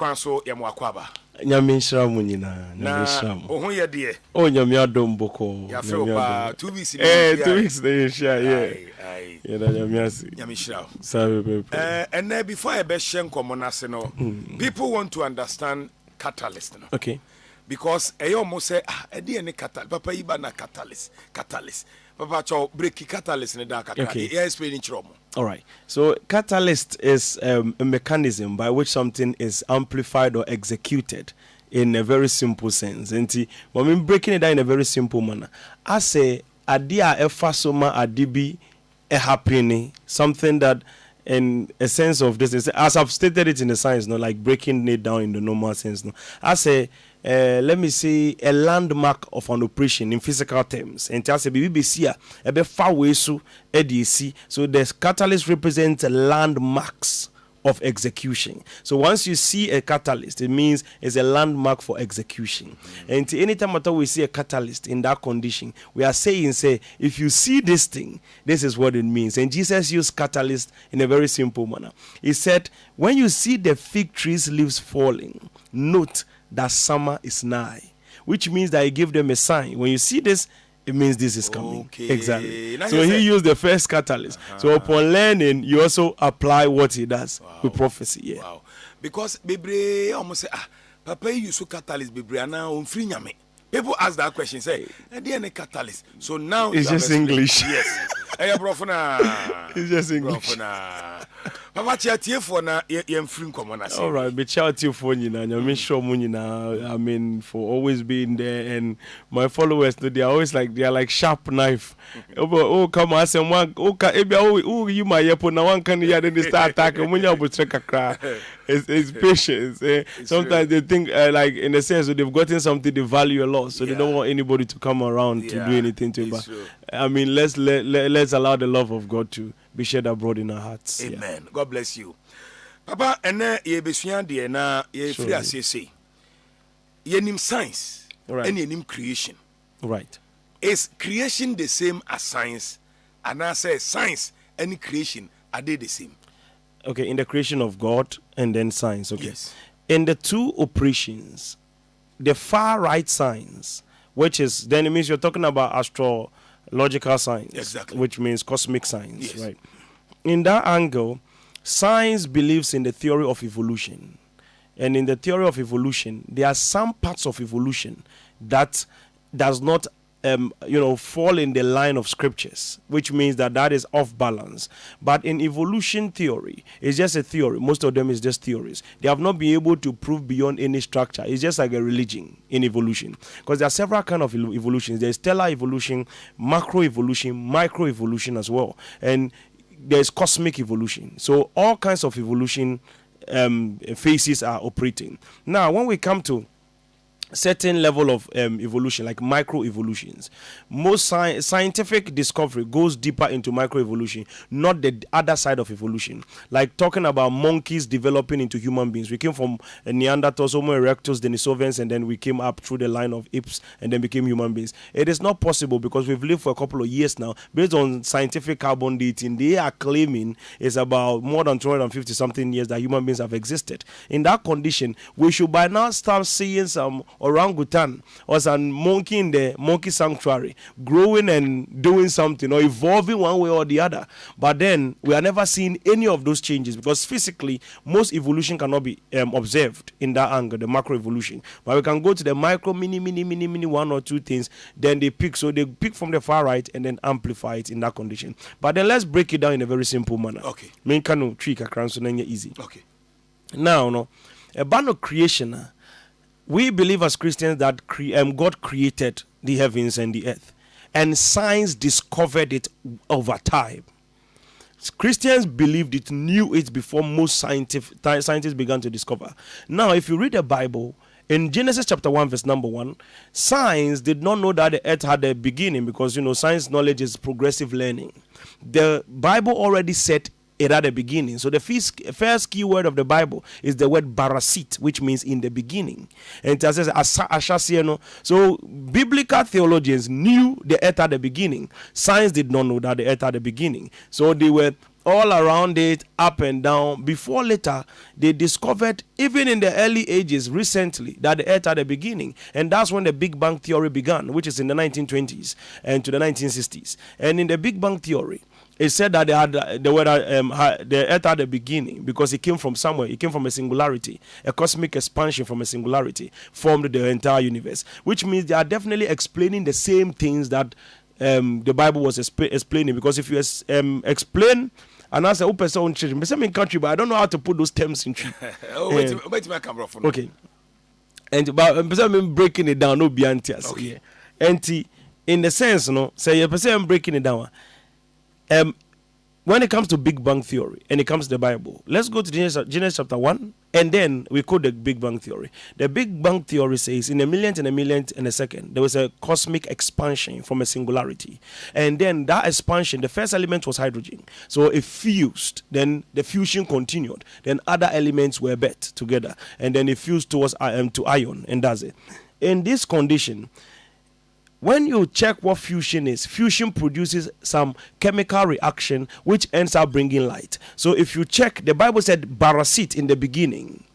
kwanso ya mwakwaba nyamishra munyina nyamishra mu ohun ye de o nyamia domboko ya fe opa 2 weeks 2 weeks dey share yeah na nyamishra sabe and then before I be shen komo na se no people want to understand catalyst no okay because almost say e dey any catalyst papa iba na catalyst papa cho break catalyst ne da kaka e explain chromo. All right. So catalyst is a mechanism by which something is amplified or executed in a very simple sense. And when I'm breaking it down in a very simple manner, I say adia efasoma adibi a happening, something that in a sense of this is, as I've stated it in the science, no, like breaking it down in the normal sense. No, I say let me say a landmark of an operation in physical terms. And I say BBC a be far way so ADC. So the catalyst represents landmarks of execution. So once you see a catalyst, it means it's a landmark for execution. And anytime at all we see a catalyst in that condition, we are saying, say, if you see this thing, this is what it means. And Jesus used catalyst in a very simple manner. He said, when you see the fig tree's leaves falling, note that summer is nigh, which means that he gave them a sign. When you see this, it means this is coming. Okay. Exactly. So he used the first catalyst. So upon learning, you also apply what he does with prophecy. Yeah. Wow. Because Bibre almost say, Papa, you so catalyst Bibre na free nyame. People ask that question, say, any catalyst. So now it's just English. Yes. Hey, brofuna. It's just English. Papa chia for na yem free common. All right, but shout you for you I mean, for always being there, and my followers, they are always like, they are like sharp knife. Oh, come on, someone, oh, you my yapon, now one can hear then they start attacking. When you check a cry, it's patience. Sometimes they think, like in a sense, that they've gotten something they value a lot, so they don't want anybody to come around to do anything to it. But I mean, let's allow the love of God to be shared abroad in our hearts. Amen. Yeah. God bless you. Papa, and ye besuan de na ye free as say. Ye nim science and ye nim creation. Right. Is creation the same as science? And I say science and creation are they the same? Okay, in the creation of God and then science. Okay. Yes. In the two operations, the far right science, which is then it means you're talking about astrological science, exactly, which means cosmic science, yes, right? In that angle, science believes in the theory of evolution. And in the theory of evolution, there are some parts of evolution that does not fall in the line of scriptures, which means that is off balance. But in evolution theory, it's just a theory. Most of them is just theories. They have not been able to prove beyond any structure. It's just like a religion in evolution. Because there are several kinds of evolutions. There's stellar evolution, macro evolution, micro evolution as well. And there's cosmic evolution. So all kinds of evolution phases are operating. Now, when we come to certain level of evolution, like microevolutions, most scientific discovery goes deeper into microevolution, not the other side of evolution. Like talking about monkeys developing into human beings. We came from Neanderthals, Homo erectus, Denisovans, and then we came up through the line of apes and then became human beings. It is not possible because we've lived for a couple of years now. Based on scientific carbon dating, they are claiming it's about more than 250 something years that human beings have existed. In that condition, we should by now start seeing some orangutan or some monkey in the monkey sanctuary growing and doing something or evolving one way or the other. But then we are never seeing any of those changes because physically most evolution cannot be observed in that angle, the macro evolution. But we can go to the micro, mini, one or two things, then they pick. So they pick from the far right and then amplify it in that condition. But then let's break it down in a very simple manner. Okay. Easy. Okay. Now, no, about creation. We believe as Christians that God created the heavens and the earth, and science discovered it over time. Christians believed it, knew it before most scientists began to discover. Now, if you read the Bible, in Genesis chapter 1, verse number 1, science did not know that the earth had a beginning because, science knowledge is progressive learning. The Bible already said it had a beginning. So the first key word of the Bible is the word barasit, which means in the beginning. And it says ashasieno. So biblical theologians knew the earth had a beginning. Science did not know that the earth had a beginning. So they were all around it, up and down. Before later, they discovered, even in the early ages, recently, that the earth had a beginning. And that's when the Big Bang Theory began, which is in the 1920s and to the 1960s. And in the Big Bang Theory, it said that the earth had a beginning because it came from somewhere. It came from a singularity. A cosmic expansion from a singularity formed the entire universe, which means they are definitely explaining the same things that the Bible was explaining. Because if you explain and answer open sound church, the same country, but I don't know how to put those terms in tree. Wait my camera for okay. And but I'm breaking it down, no beyond tears. Okay. And in the sense, no, say you I'm breaking it down. When it comes to Big Bang Theory and it comes to the Bible, let's go to Genesis chapter 1, and then we quote the Big Bang Theory. The Big Bang Theory says in a millionth and a millionth and a second, there was a cosmic expansion from a singularity. And then that expansion, the first element was hydrogen. So it fused, then the fusion continued. Then other elements were bet together, and then it fused towards to iron, and that's it. In this condition, when you check what fusion is, fusion produces some chemical reaction which ends up bringing light. So if you check, the Bible said Barasit in the beginning.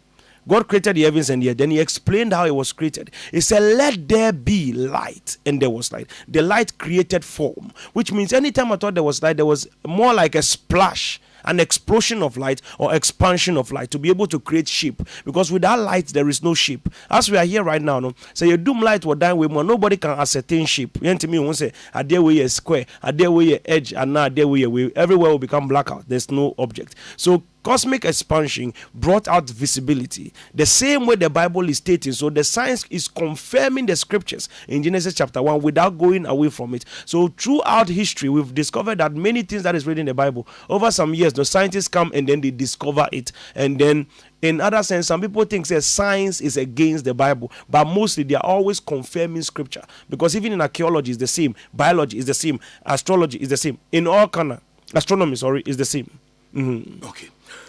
God created the heavens and the earth. Then he explained how it was created. He said, let there be light. And there was light. The light created form, which means anytime I thought there was light, there was more like a splash, an explosion of light or expansion of light to be able to create shape. Because without light, there is no shape. As we are here right now, no, so your doom light will die with more. Nobody can ascertain shape. You to me won't say, a day where a square, a day where a edge, and now a day where everywhere will become blackout. There's no object. So cosmic expansion brought out visibility. The same way the Bible is stating. So the science is confirming the scriptures in Genesis chapter 1 without going away from it. So throughout history, we've discovered that many things that is written in the Bible, over some years, the scientists come and then they discover it. And then in other sense, some people think that science is against the Bible, but mostly they are always confirming scripture. Because even in archaeology is the same, biology is the same, astrology is the same. In all kind of astronomy, is the same. Mm-hmm. Okay.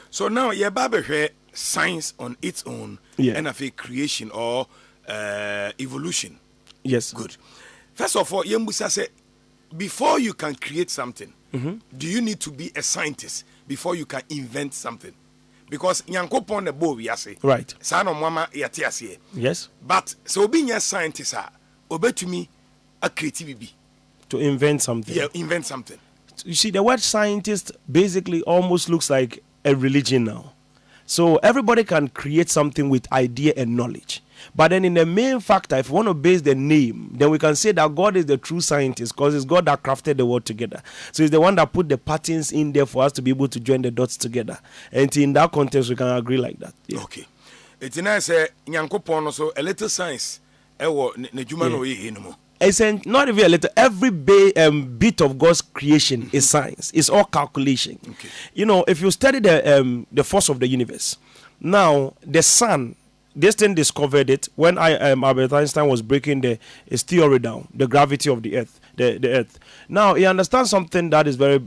So now, your Bible here, science on its own, and of a creation or evolution. Yes. Good. First of all, Yembusa said, before you can create something, do you need to be a scientist before you can invent something? Because Nyankopon the bow we say, right? Son of Mama yatiasie. Yes. But so being a scientist, obey to me a creativity to invent something. Yeah, invent something. You see, the word scientist basically almost looks like a religion now. So everybody can create something with idea and knowledge. But then in the main factor, if you want to base the name, then we can say that God is the true scientist because it's God that crafted the world together. So it's the one that put the patterns in there for us to be able to join the dots together. And in that context, we can agree like that. Yeah. Okay. It's nice, Nyankopon also a little science. It's not even a little. Every bit of God's creation is science. It's all calculation. Okay. You know, if you study the force of the universe, now the sun, this thing discovered it when Albert Einstein was breaking his theory down, the gravity of the earth, the earth. Now he understands something that is very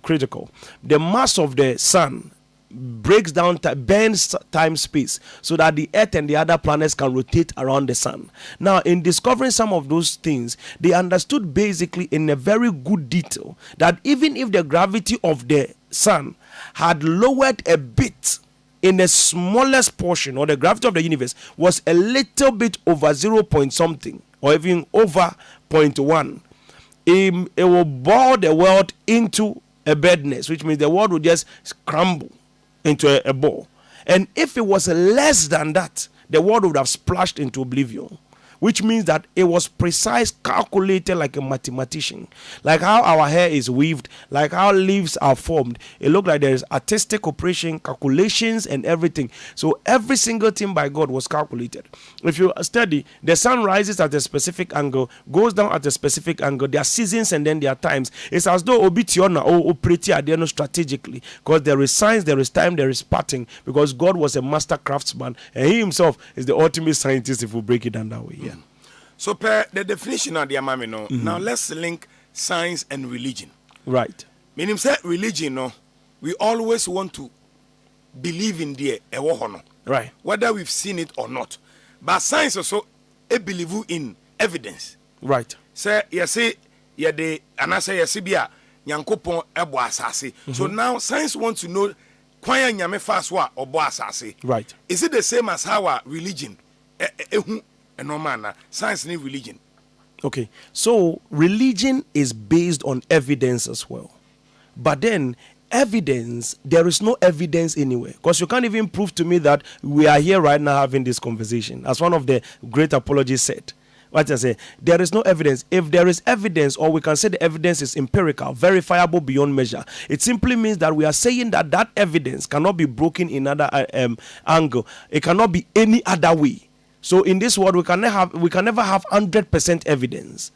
critical. The mass of the sun breaks down, bends time space so that the earth and the other planets can rotate around the sun. Now in discovering some of those things, they understood basically in a very good detail that even if the gravity of the sun had lowered a bit in the smallest portion, or the gravity of the universe was a little bit over 0 point something or even over 0.1, it will bore the world into a bedness, which means the world will just crumble into a ball. And if it was less than that, the world would have splashed into oblivion, which means that it was precise, calculated like a mathematician. Like how our hair is weaved, like how leaves are formed. It looked like there is artistic operation, calculations and everything. So every single thing by God was calculated. If you study, the sun rises at a specific angle, goes down at a specific angle. There are seasons and then there are times. It's as though Obitiona or Opreti are strategically, because there is science, there is time, there is pattern, because God was a master craftsman and he himself is the ultimate scientist if we break it down that way. Yeah. So per the definition of the amami no. Now let's link science and religion. Right. Meaning say religion no, we always want to believe in the no. Right. Whether we've seen it or not. But science also believe in evidence. Right. Say you say you de anasa you see bia nyankopon ebo asase. So now science wants to know kwanya nyame faswa obo asase. Right. Is it the same as our religion? Enomana science ni religion. Okay. So religion is based on evidence as well. But then evidence, there is no evidence anywhere, because you can't even prove to me that we are here right now having this conversation, as one of the great apologists said. What I say, there is no evidence. If there is evidence, or we can say the evidence is empirical, verifiable beyond measure, it simply means that we are saying that that evidence cannot be broken in another angle. It cannot be any other way. So in this world, we can never have 100% evidence.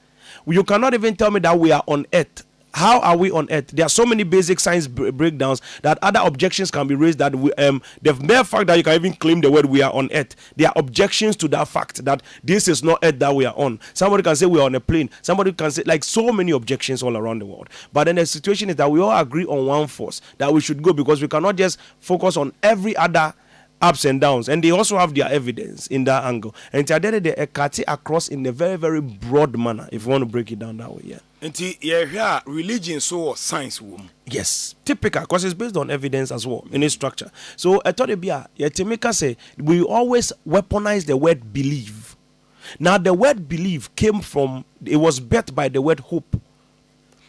You cannot even tell me that we are on earth. How are we on earth? There are so many basic science breakdowns that other objections can be raised, that the mere fact that you can even claim the word we are on earth, there are objections to that fact that this is not earth that we are on. Somebody can say we are on a plane. Somebody can say, like, so many objections all around the world. But then the situation is that we all agree on one force that we should go, because we cannot just focus on every other ups and downs, and they also have their evidence in that angle. And they cut it across in a very, very broad manner, if you want to break it down that way. Yeah. And yeah, religion so science womb. Yes, typical, because it's based on evidence as well in its structure. So I thought Timika say we always weaponize the word believe. Now the word believe came from, it was birthed by the word hope.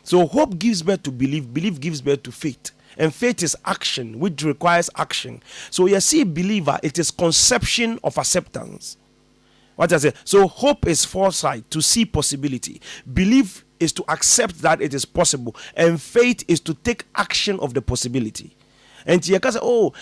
So hope gives birth to belief, belief gives birth to faith. And faith is action, which requires action. So you see, believer, it is conception of acceptance. What I say? So hope is foresight, to see possibility. Belief is to accept that it is possible. And faith is to take action of the possibility. And you can say, oh,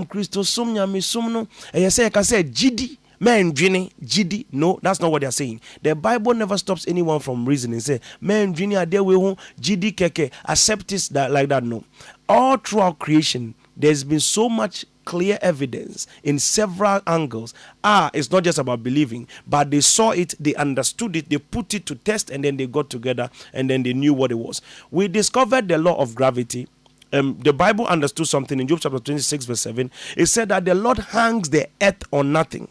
Christos sumnyami sumno. And you can say, Gidi. Men Jini, GD. No, that's not what they're saying. The Bible never stops anyone from reasoning. Say, men Jini are there with GD keke, accept this that like that. No. All throughout creation, there's been so much clear evidence in several angles. It's not just about believing, but they saw it, they understood it, they put it to test, and then they got together and then they knew what it was. We discovered the law of gravity. The Bible understood something in Job chapter 26 verse 7. It said that the Lord hangs the earth on nothing.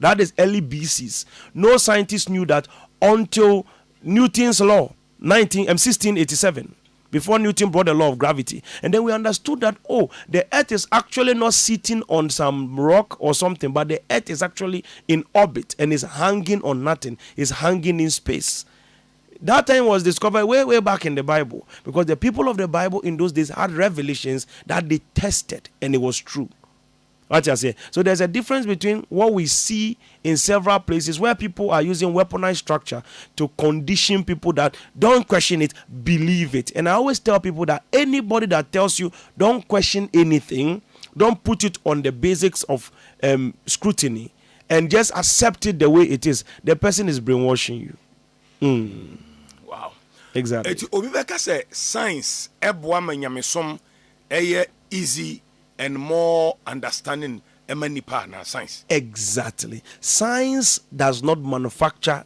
That is early BCs. No scientist knew that until Newton's law, 1687, before Newton brought the law of gravity. And then we understood that, oh, the earth is actually not sitting on some rock or something, but the earth is actually in orbit and is hanging on nothing, is hanging in space. That time was discovered way back in the Bible, because the people of the Bible in those days had revelations that they tested, and it was true. What I say? So there's a difference between what we see in several places where people are using weaponized structure to condition people that don't question it, believe it. And I always tell people that anybody that tells you don't question anything, don't put it on the basics of scrutiny, and just accept it the way it is, the person is brainwashing you. Wow. Exactly. Obibeka say science eboa manyamesom easy and more understanding na science. Exactly. Science does not manufacture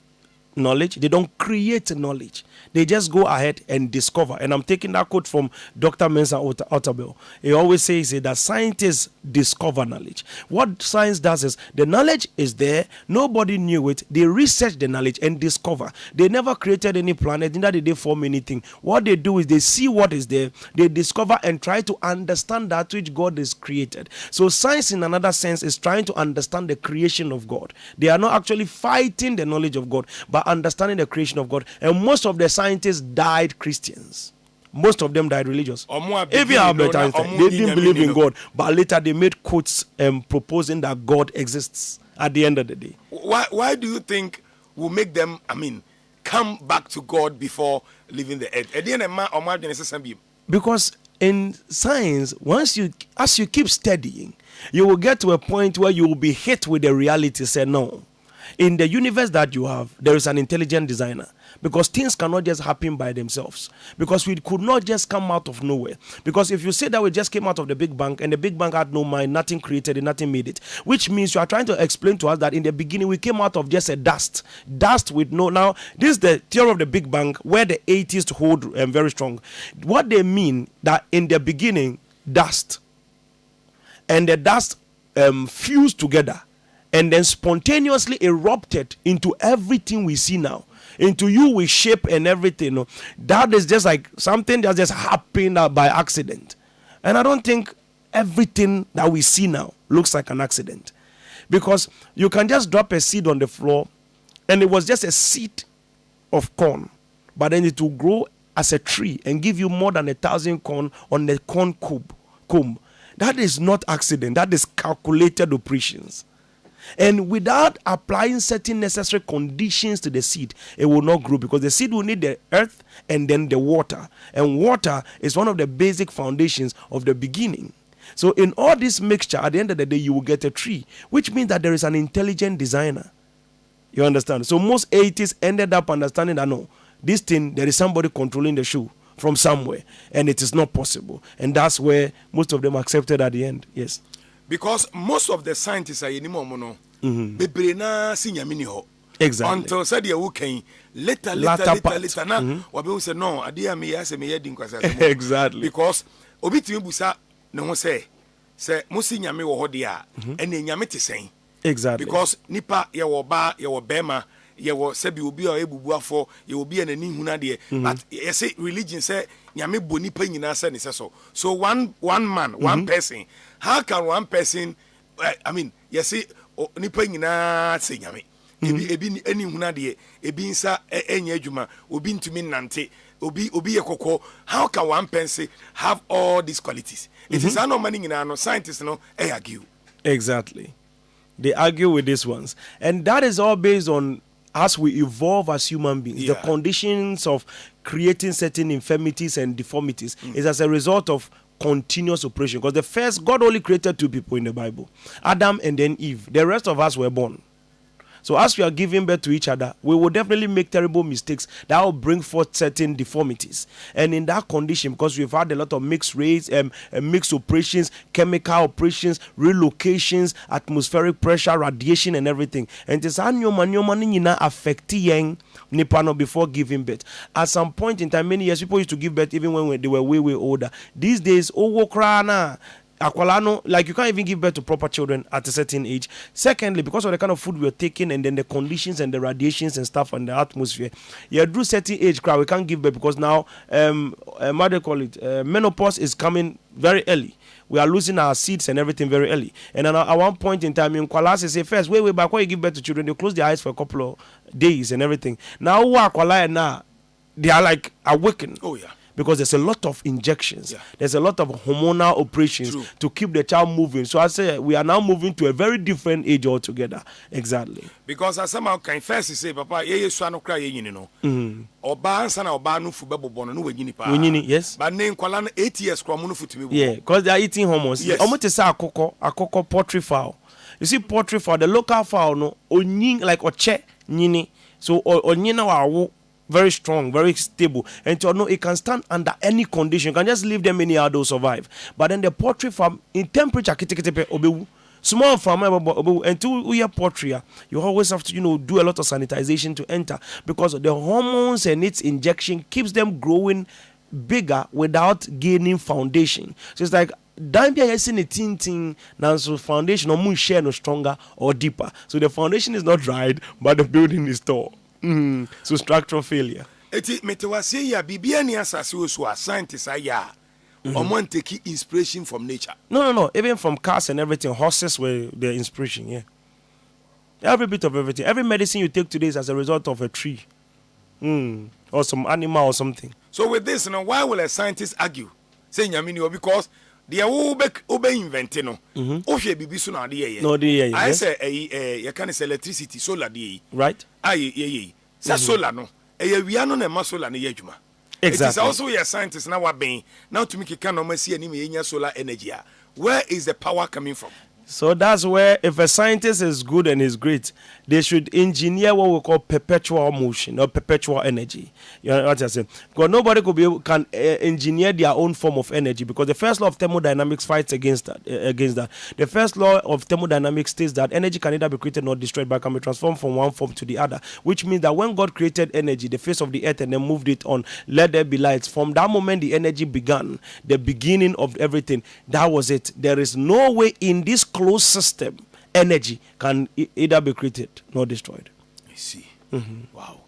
knowledge. They don't create knowledge. They just go ahead and discover. And I'm taking that quote from Dr. Mensa Otabil. He always says that scientists discover knowledge. What science does is the knowledge is there. Nobody knew it. They research the knowledge and discover. They never created any planet, neither did they form anything. What they do is they see what is there. They discover and try to understand that which God has created. So science in another sense is trying to understand the creation of God. They are not actually fighting the knowledge of God, but understanding the creation of God. And most of the scientists died Christians. Most of them died religious. Even Albert Einstein, they didn't believe in God, but later they made quotes proposing that God exists at the end of the day. Why do you think will make them, come back to God before leaving the earth? Because in science, as you keep studying, you will get to a point where you will be hit with the reality. Say, no, in the universe that you have, there is an intelligent designer. Because things cannot just happen by themselves. Because we could not just come out of nowhere. Because if you say that we just came out of the Big Bang, and the Big Bang had no mind, nothing created it, nothing made it, which means you are trying to explain to us that in the beginning we came out of just a dust with no. Now this is the theory of the Big Bang, where the atheists hold very strong. What they mean that in the beginning, dust, and the dust fused together and then spontaneously erupted into everything we see now. into you with shape and everything. No? That is just like something that just happened by accident. And I don't think everything that we see now looks like an accident. Because you can just drop a seed on the floor and it was just a seed of corn, but then it will grow as a tree and give you more than 1,000 corn on the corn comb. That is not accident. That is calculated operations. And without applying certain necessary conditions to the seed, it will not grow, because the seed will need the earth and then the water. And water is one of the basic foundations of the beginning. So in all this mixture, at the end of the day, you will get a tree, which means that there is an intelligent designer. You understand? So most atheists ended up understanding that no, this thing, there is somebody controlling the shoe from somewhere, and it is not possible. And that's where most of them accepted at the end. Yes. Because most of the scientists are anymore mono. Exactly. Until said you can later na wabe say no adia me ya say me yedi nkwasa. Exactly. Because obitimi busa ne ho say musi nyame wo ho de a ene nyame te sen. Exactly. Because nipa ye wo ba ye wo bema ye wo sebi obi a ebubu afo ye obi en ani huna de, but ye say religion say nyame bo nipa nyina say ne so. So one man, one person, how can one person I mean ye say nipa nyina say nyame ebi eni huna de ebi nsa enye adwuma obi ntumi nante obi ekoko, how can one person have all these qualities? It is no money nyina no scientists no argue. Exactly. They argue with these ones. And that is all based on as we evolve as human beings. The conditions of creating certain infirmities and deformities is as a result of continuous operation. Because the first, God only created 2 people in the Bible, Adam and then Eve. The rest of us were born. So as we are giving birth to each other, we will definitely make terrible mistakes that will bring forth certain deformities. And in that condition, because we've had a lot of mixed race, mixed operations, chemical operations, relocations, atmospheric pressure, radiation, and everything. And this annual affecting Nipano before giving birth. At some point in time, many years, people used to give birth even when they were way older. These days, like you can't even give birth to proper children at a certain age. Secondly, because of the kind of food we are taking and then the conditions and the radiations and stuff and the atmosphere, through certain age crowd we can't give birth, because now what do you call it, menopause is coming very early. We are losing our seeds and everything very early. And then at one point in time, in Kuala say first, way back when you give birth to children, they close their eyes for a couple of days and everything. Now who are Kuala now? They are like awakened. Oh yeah. Because there's a lot of injections, there's a lot of hormonal operations to keep the child moving. So I say we are now moving to a very different age altogether. Exactly. Because as somehow can first say, Papa, ye swano cry ye no. Oba ansana oba no fu bebo bono no wenyini pa. Wenyini, yes. But name kwala 8 years kwa no fu timi. Yeah, because they are eating hormones. Yes. Omo te say akoko poultry fowl. You see poultry fowl, the local fowl no onyin like oche nyini. So onyina wa very strong, very stable, and to know it can stand under any condition. You can just leave them anyhow, they'll survive. But then the poultry farm in temperature, small farm, and to your poultry, you always have to do a lot of sanitization to enter, because the hormones and its injection keeps them growing bigger without gaining foundation. So it's like don't be a tin now, so foundation or moon share no stronger or deeper. So the foundation is not dried, but the building is tall. So structural failure. Eti metewase ya bibia ni asase oso a scientists aya. Omo take inspiration from nature. No. Even from cars and everything, horses were their inspiration. Yeah. Every bit of everything. Every medicine you take today is as a result of a tree, or some animal or something. So with this, why will a scientist argue? Say nyamini, because they are obe inventing no. Ohwe bibi so na de ye. No de ye. I say you can say electricity solar de. Right? Ye. Say solar no. Wia no na ma solar na ye adwuma. Exactly. It is also a scientist now what being now to make a kind of see any solar energy. Where is the power coming from? So that's where, if a scientist is good and is great, they should engineer what we call perpetual motion or perpetual energy. You know what I'm saying? Because nobody can engineer their own form of energy, because the first law of thermodynamics fights against that. The first law of thermodynamics states that energy can neither be created nor destroyed, but can be transformed from one form to the other. Which means that when God created energy, the face of the earth, and then moved it on, let there be lights. From that moment, the energy began. The beginning of everything. That was it. There is no way in this closed system energy can either be created nor destroyed. I see. Wow.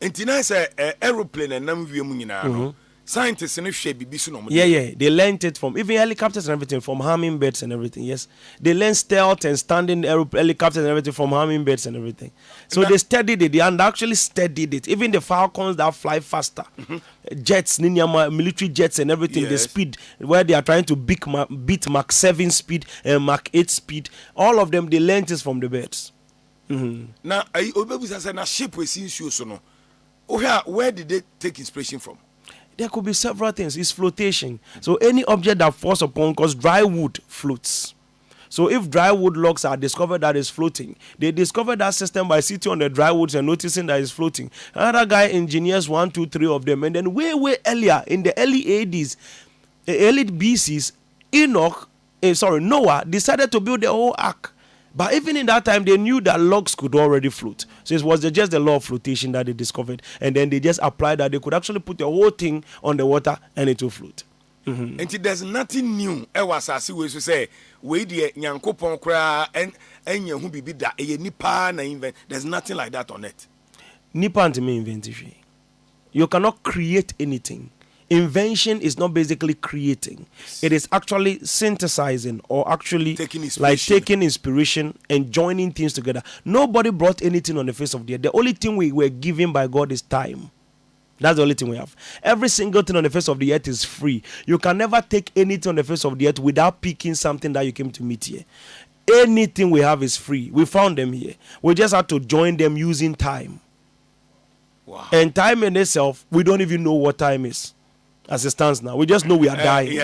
Entina say aeroplane and nam wiem nyina no. Scientists in share bibi so no. Yeah. They learned it from even helicopters and everything, from hummingbirds and everything. Yes, they learned stealth and standing helicopters and everything from hummingbirds and everything. So they studied it. They actually studied it. Even the falcons that fly faster, jets, military jets and everything. The speed where they are trying to beat Mach 7 speed and Mach 8 speed. All of them they learned it from the birds. Now, Obebusa said, "Na ship we see so no. Where did they take inspiration from?" There could be several things. It's flotation. So any object that falls upon, because dry wood floats. So if dry wood logs are discovered that is floating, they discovered that system by sitting on the dry woods and noticing that it's floating. Another guy engineers 1, 2, 3 of them, and then way earlier in the early 80s, early BCs, Noah decided to build the whole ark. But even in that time, they knew that logs could already float. So it was just the law of flotation that they discovered. And then they just applied that they could actually put the whole thing on the water and it will float. And there's nothing new. I was asking we say, we the Nyankopon kra and who be that a nipa na invent. There's nothing like that on it. Nipa and me invention. You cannot create anything. Invention is not basically creating. It is actually synthesizing or actually taking inspiration and joining things together. Nobody brought anything on the face of the earth. The only thing we were given by God is time. That's the only thing we have. Every single thing on the face of the earth is free. You can never take anything on the face of the earth without picking something that you came to meet here. Anything we have is free. We found them here. We just had to join them using time. Wow. And time in itself, we don't even know what time is. As it stands now, we just know we are dying.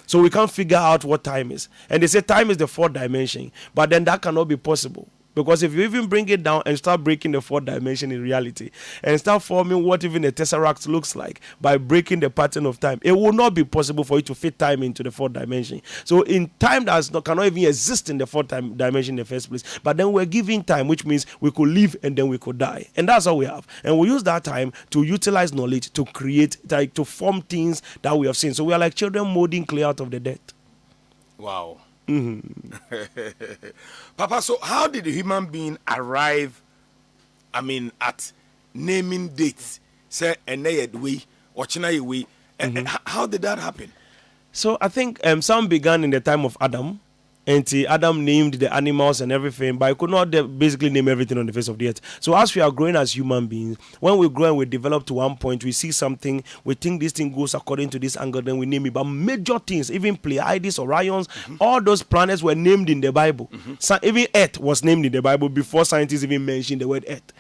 So we can't figure out what time is. And they say time is the 4th dimension, but then that cannot be possible. Because if you even bring it down and start breaking the 4th dimension in reality and start forming what even a tesseract looks like by breaking the pattern of time, it will not be possible for you to fit time into the 4th dimension. So in time cannot even exist in the 4th dimension in the first place. But then we're given time, which means we could live and then we could die. And that's all we have. And we use that time to utilize knowledge to create, to form things that we have seen. So we are like children molding clay out of the dirt. Wow. Papa, so how did the human being arrive, at naming dates? Say, way, way. How did that happen? So I think some began in the time of Adam. And Adam named the animals and everything, but I could not basically name everything on the face of the earth. So as we are growing as human beings, when we grow and we develop to one point, we see something, we think this thing goes according to this angle, then we name it. But major things, even Pleiades, Orions, all those planets were named in the Bible. So even Earth was named in the Bible before scientists even mentioned the word Earth.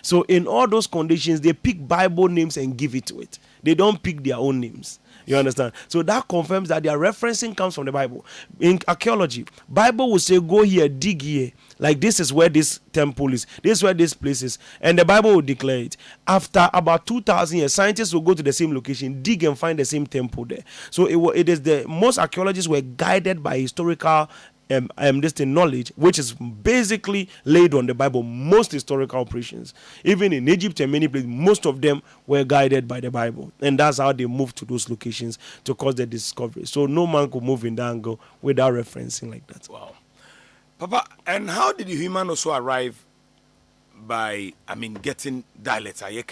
So in all those conditions, they pick Bible names and give it to it. They don't pick their own names. You understand? So that confirms that their referencing comes from the Bible. In archaeology, Bible will say, go here, dig here. Like this is where this temple is. This is where this place is. And the Bible will declare it. After about 2,000 years, scientists will go to the same location, dig and find the same temple there. So it is most archaeologists were guided by historical knowledge, which is basically laid on the Bible. Most historical operations, even in Egypt and many places, most of them were guided by the Bible, and that's how they moved to those locations to cause the discovery. So no man could move in that angle without referencing like that. Wow, Papa. And how did the human also arrive by, getting dialects? I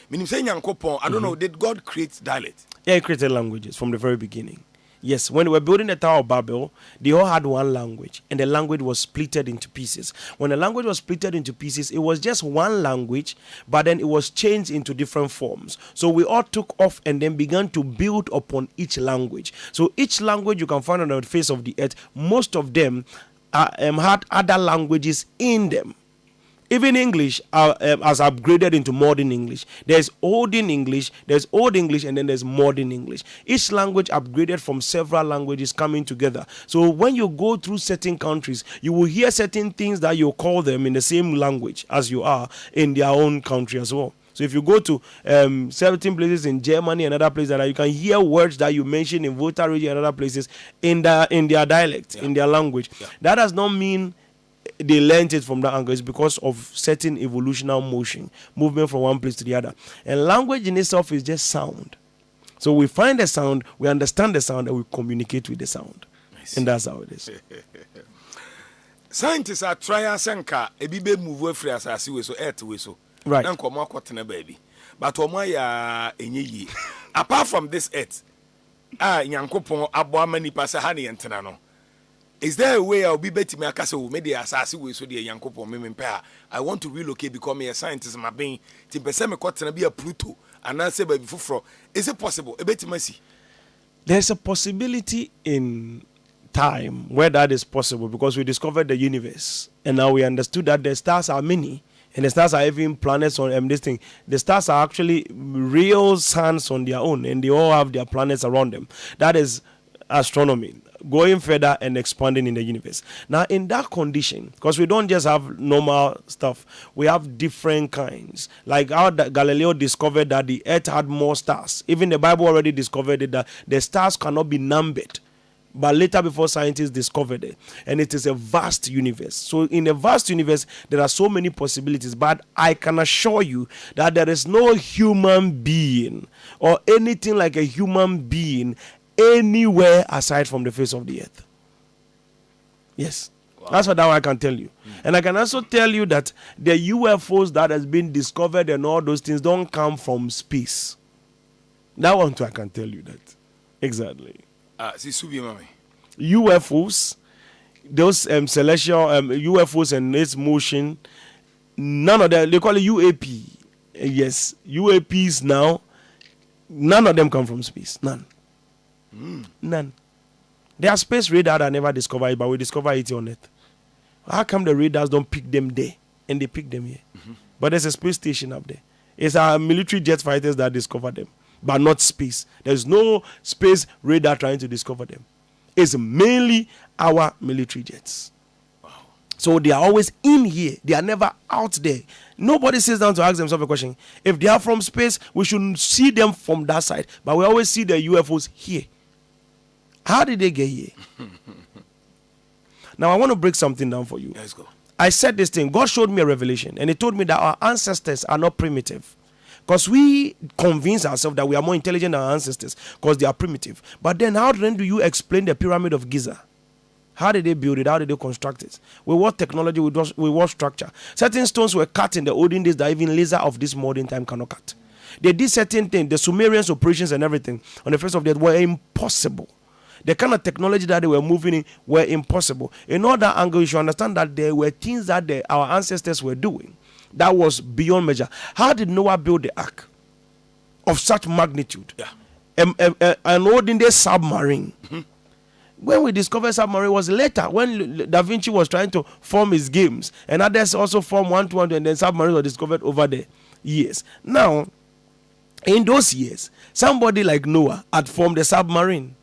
don't know. Did God create dialects? Yeah, He created languages from the very beginning. Yes, when they were building the Tower of Babel, they all had one language, and the language was splitted into pieces. When the language was splitted into pieces, it was just one language, but then it was changed into different forms. So we all took off and then began to build upon each language. So each language you can find on the face of the earth, most of them had other languages in them. Even English has upgraded into modern English. There's olden English, there's Old English, and then there's modern English. Each language upgraded from several languages coming together. So when you go through certain countries, you will hear certain things that you call them in the same language as you are in their own country as well. So if you go to certain places in Germany and other places, you can hear words that you mention in Volta region and other places in their dialect, in their language. Yeah. That does not mean they learned it from that angle. It's because of certain evolutional movement from one place to the other. And language in itself is just sound. So we find the sound, we understand the sound, and we communicate with the sound. And that's how it is. Scientists are trying to ebibe move free as I see so earth way so. Right. Na nkomo akotena baby. But omo ya enye yi. Apart from this earth, nyankopon aboama nipa se ha ne yentena no. Is there a way I'll be betting me akase wo me dey asase we so dey nyankopon me mpa I want to relocate because me a scientist my being ti pese me kotena be a Pluto and answer baby fufro. Is it possible? E beti masi. There's a possibility in time where that is possible because we discovered the universe and now we understood that the stars are many and the stars are even planets on this thing. The stars are actually real suns on their own and they all have their planets around them. That is astronomy, going further and expanding in the universe. Now, in that condition, because we don't just have normal stuff, we have different kinds. Like how Galileo discovered that the earth had more stars. Even the Bible already discovered it, that the stars cannot be numbered. But later, before scientists discovered it, and it is a vast universe. So in a vast universe, there are so many possibilities. But I can assure you that there is no human being or anything like a human being anywhere aside from the face of the earth. Yes. Wow. That's what I can tell you. And I can also tell you that the UFOs that has been discovered and all those things don't come from space. That one too, I can tell you that. Exactly. UFOs, those celestial UFOs and its motion, none of them, they call it UAP. Yes, UAPs now, none of them come from space. None. None. There are space radar that never discover it, but we discover it on Earth. How come the radars don't pick them there and they pick them here? But there's a space station up there. It's our military jet fighters that discover them, but not space. There's no space radar trying to discover them. It's mainly our military jets. Wow. So they are always in here. They are never out there. Nobody sits down to ask themselves a question. If they are from space, we should see them from that side. But we always see the UFOs here. How did they get here? Now I want to break something down for you. Let's go. I said this thing. God showed me a revelation, and He told me that our ancestors are not primitive. Because we convince ourselves that we are more intelligent than our ancestors because they are primitive. But then how then do you explain the pyramid of Giza? How did they build it? How did they construct it? With what technology? With what structure? Certain stones were cut in the olden days that even laser of this modern time cannot cut. They did certain things. The Sumerians operations and everything on the face of the earth were impossible. The kind of technology that they were moving in were impossible. In all that angle, you should understand that there were things that our ancestors were doing that was beyond measure. How did Noah build the ark of such magnitude? Yeah. An ordinary submarine. When we discovered submarine was later, when Da Vinci was trying to form his games, and others also formed 1, 2, and then submarines were discovered over the years. Now, in those years, somebody like Noah had formed a submarine.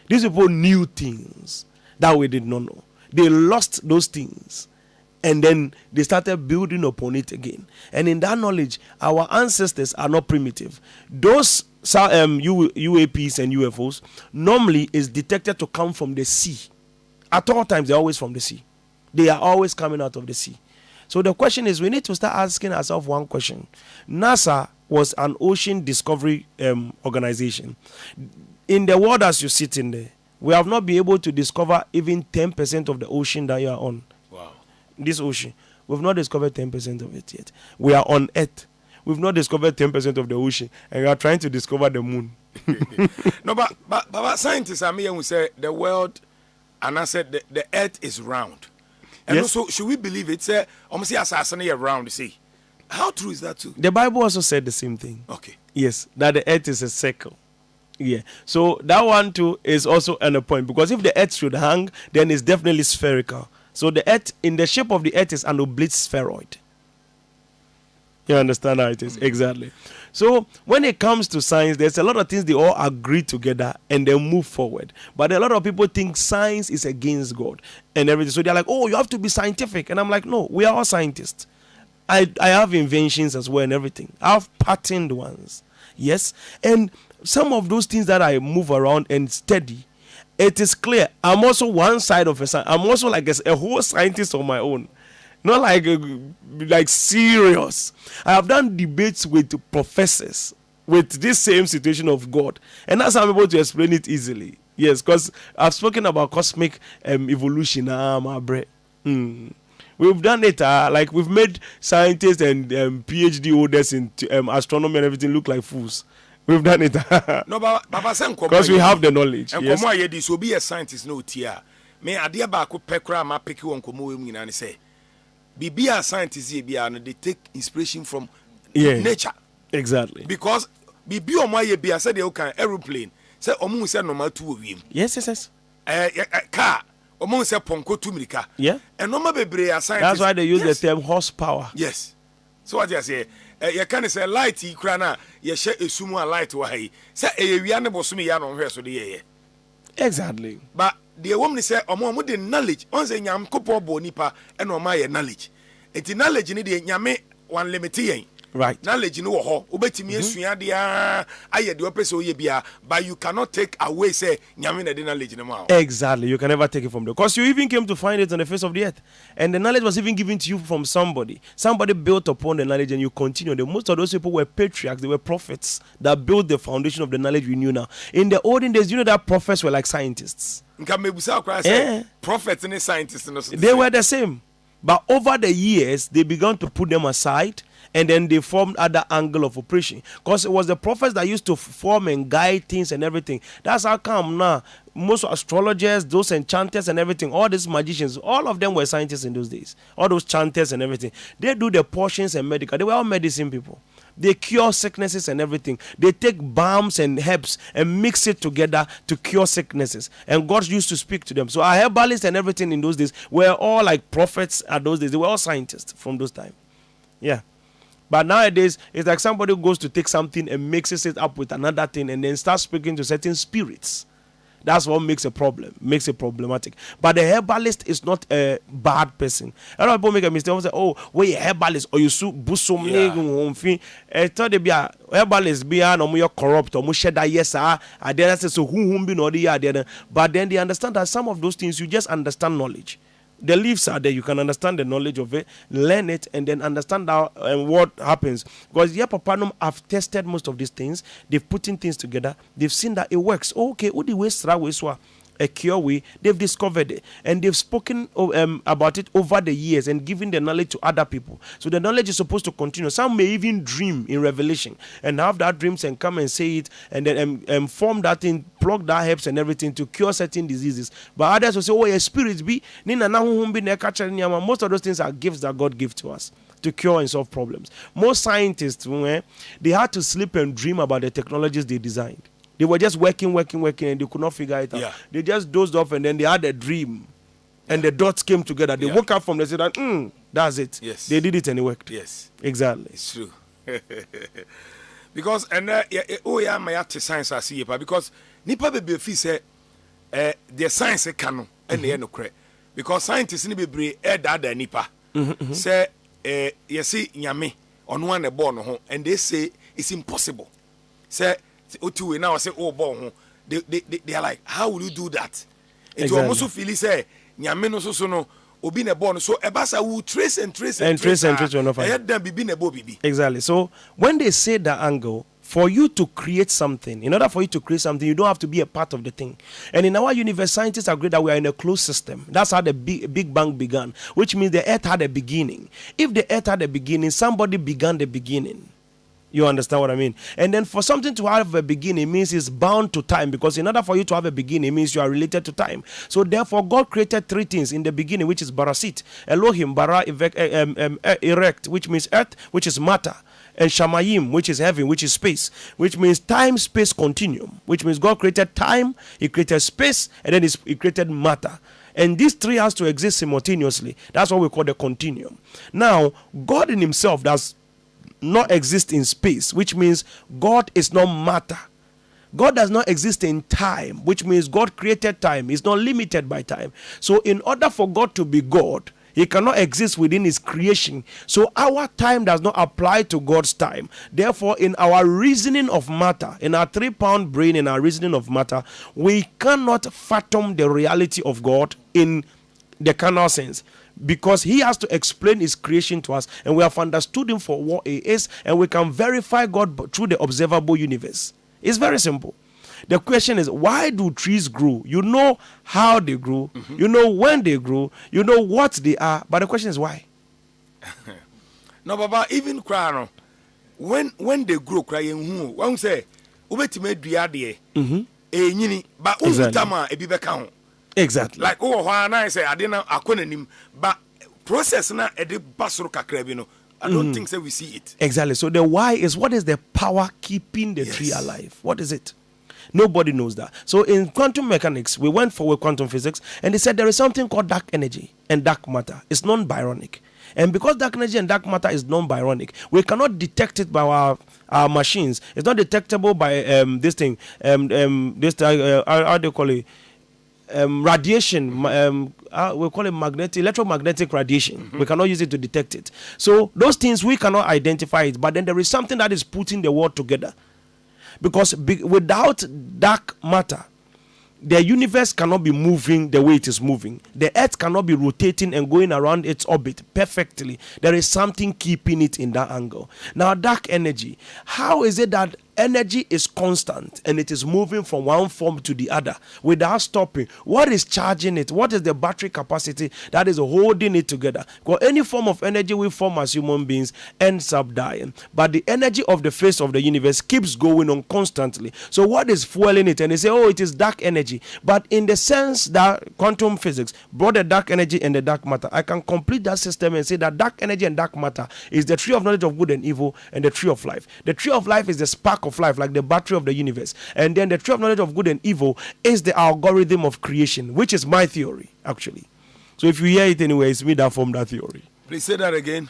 These people knew things that we did not know. They lost those things. And then they started building upon it again. And in that knowledge, our ancestors are not primitive. Those UAPs and UFOs normally is detected to come from the sea. At all times, they're always from the sea. They are always coming out of the sea. So the question is, we need to start asking ourselves one question. NASA was an ocean discovery organization. In the world as you sit in there, we have not been able to discover even 10% of the ocean that you are on. Wow. This ocean. We've not discovered 10% of it yet. We are on Earth. We've not discovered 10% of the ocean. And we are trying to discover the moon. No, but scientists are me who say the world, and I said the Earth is round. And yes. Also, should we believe it? Say, almost assassin here round, see. How true is that too? The Bible also said the same thing. Okay. Yes, that the Earth is a circle. Yeah. So that one too is also a point, because if the Earth should hang, then it's definitely spherical. So the Earth, in the shape of the Earth, is an oblate spheroid. You understand how it is? Exactly. So when it comes to science, there's a lot of things they all agree together and they move forward. But a lot of people think science is against God and everything. So they're like, oh, you have to be scientific. And I'm like, no, we are all scientists. I have inventions as well and everything. I have patterned ones. Yes. And some of those things that I move around and study, it is clear. I'm also one side of a science. I'm also like a whole scientist on my own. Not like serious. I have done debates with professors with this same situation of God. And that's how I'm able to explain it easily. Yes, because I've spoken about cosmic evolution. My bread. We've done it. Like we've made scientists and PhD holders in astronomy and everything look like fools. We've done it. No, but because we have the knowledge. And Yes. this will be a scientist no tia. Me adia ba ko pekra ma pick you on komo we nyina ne say. Be a scientist here be they take inspiration from nature. Exactly. Because be omo ye be said they can aeroplane. Say omo say normal to wiem. Yes. Car omo say ponko to mirika. Yeah. And normal bebre a scientist. That's why they use the term horsepower. Yes. So what you say? You can say light yi kra na ye hye esumu a light wa hi. Say e wia ne bosumi ya no hwe so de ye. Exactly. But the woman say omo the knowledge on say nyam kopo bo nipa e no ma ye knowledge. Enti knowledge ni de nyame wan limit yen. Right. Knowledge no wo ho obetimi asua de aye de opese oye bia, but you cannot take away say nyame na de knowledge no ma. Exactly. You can never take it from there. Because you even came to find it on the face of the earth. And the knowledge was even given to you from somebody. Somebody built upon the knowledge and you continue. Most of those people were patriarchs. They were prophets that built the foundation of the knowledge we knew now. In the olden days, you know that prophets were like scientists. Prophets and scientists. They were the same. But over the years, they began to put them aside. And then they formed other angle of operation. Because it was the prophets that used to form and guide things and everything. That's how come now most astrologers, those enchanters and everything, all these magicians, all of them were scientists in those days. All those chanters and everything. They do the potions and medical. They were all medicine people. They cure sicknesses and everything. They take balms and herbs and mix it together to cure sicknesses. And God used to speak to them. So our herbalists and everything in those days were all like prophets at those days. They were all scientists from those times. Yeah. But nowadays, it's like somebody goes to take something and mixes it up with another thing and then starts speaking to certain spirits. That's what makes a problem, makes it problematic. But the herbalist is not a bad person. A lot of people make a mistake and say, oh, we're a herbalist or you busum I thought they be a herbalist be no more corrupt or more that yes, I didn't say so whom be no the. But then they understand that some of those things you just understand knowledge. The leaves are there. You can understand the knowledge of it, learn it, and then understand how and what happens. Because Papanum have tested most of these things. They've put in things together. They've seen that it works. Okay, what the way a cure way, they've discovered it and they've spoken about it over the years and given the knowledge to other people. So the knowledge is supposed to continue. Some may even dream in revelation and have that dreams and come and say it and then form that thing, plug that herbs and everything to cure certain diseases. But others will say, oh, your spirits be most of those things are gifts that God gives to us to cure and solve problems. Most scientists, they had to sleep and dream about the technologies they designed. They were just working, and they could not figure it out. Yeah. They just dozed off, and then they had a dream, and the dots came together. They woke up from the said, that's it. Yes. They did it, and it worked. Yes, exactly. It's true. Because my art science I see because nipa be feel say the science canon and the no correct because scientists ni be that nipa say you see nyame on one a born ho and they say it's impossible. Say O2 now say oh born they are like, how will you do that? It almost feel say nyame no so no obi na born so ebasa will trace and trace exactly. So when they say that angle, for you to create something, in order for you to create something, you don't have to be a part of the thing. And in our universe, scientists agree that we are in a closed system. That's how the Big Bang began, which means the earth had a beginning. If the earth had a beginning, somebody began the beginning. You understand what I mean? And then for something to have a beginning means it's bound to time, because in order for you to have a beginning means you are related to time. So therefore God created three things in the beginning, which is Barasit, Elohim, Bara, erect, which means earth, which is matter, and Shamayim, which is heaven, which is space, which means time, space, continuum, which means God created time, he created space, and then he created matter. And these three has to exist simultaneously. That's what we call the continuum. Now, God in himself does not exist in space, which means God is not matter. God does not exist in time, which means God created time. He's not limited by time. So in order for God to be God, he cannot exist within his creation. So our time does not apply to God's time. Therefore, in our reasoning of matter, in our 3-pound brain, in our reasoning of matter, we cannot fathom the reality of God in the carnal sense, because he has to explain his creation to us, and we have understood him for what he is, and we can verify God through the observable universe. It's very simple. the question is, why do trees grow? You know how they grow, you know when they grow, you know what they are, but the question is why? No, Baba, even cry when they grow, crying who won't say, Ubetime Diade, but Uzutama, a bibe count. Exactly. Like, oh, why I say, I didn't, I couldn't, but process now at the Basroka Crebino. I don't think so we see it. Exactly. So the why is, what is the power keeping the tree alive? What is it? Nobody knows that. So in quantum mechanics, we went for quantum physics, and they said there is something called dark energy and dark matter. It's non-byronic. And because dark energy and dark matter is non-byronic, we cannot detect it by our machines. It's not detectable by this thing, how do you call it? Radiation, we call it electromagnetic radiation. We cannot use it to detect it. So those things, we cannot identify it, but then there is something that is putting the world together. Because without dark matter, the universe cannot be moving the way it is moving. The earth cannot be rotating and going around its orbit perfectly. There is something keeping it in that angle. Now, dark energy, how is it that energy is constant and it is moving from one form to the other without stopping? What is charging it? What is the battery capacity that is holding it together? Because any form of energy we form as human beings ends up dying, but the energy of the face of the universe keeps going on constantly. So what is fueling it? And they say, oh, it is dark energy. But in the sense that quantum physics brought the dark energy and the dark matter, I can complete that system and say that dark energy and dark matter is the tree of knowledge of good and evil and the tree of life. The tree of life is the spark of life, like the battery of the universe. And then the tree of knowledge of good and evil is the algorithm of creation, which is my theory, actually. So if you hear it anyway, it's me that formed that theory. Please say that again.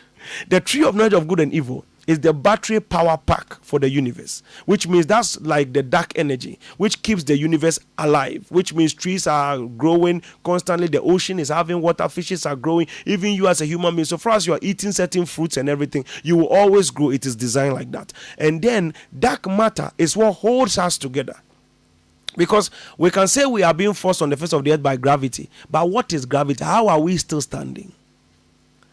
The tree of knowledge of good and evil is the battery power pack for the universe, which means that's like the dark energy, which keeps the universe alive, which means trees are growing constantly, the ocean is having water, fishes are growing, even you as a human being. So far as you are eating certain fruits and everything, you will always grow. It is designed like that. And then dark matter is what holds us together. Because we can say we are being forced on the face of the earth by gravity, but what is gravity? How are we still standing?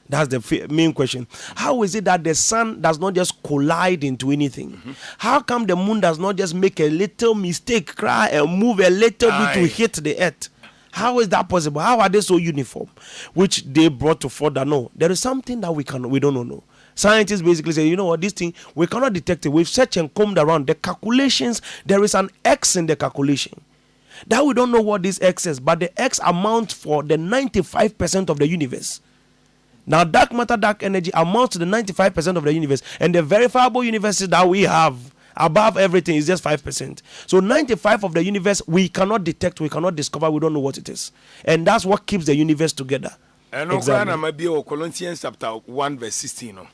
That's the main question. How is it that the sun does not just collide into anything? How come the moon does not just make a little mistake, cry and move a little bit to hit the earth? How is that possible? How are they so uniform? Which they brought to further. No, there is something that we don't know. Scientists basically say, you know what, this thing, we cannot detect it. We've searched and combed around the calculations. There is an X in the calculation. That we don't know what this X is, but the X amounts for the 95% of the universe. Now, dark matter, dark energy amounts to the 95% of the universe, and the verifiable universes that we have above everything is just 5%. So 95% of the universe we cannot detect, we cannot discover, we don't know what it is. And that's what keeps the universe together. And exactly. Might be Colossians chapter 1 verse 16.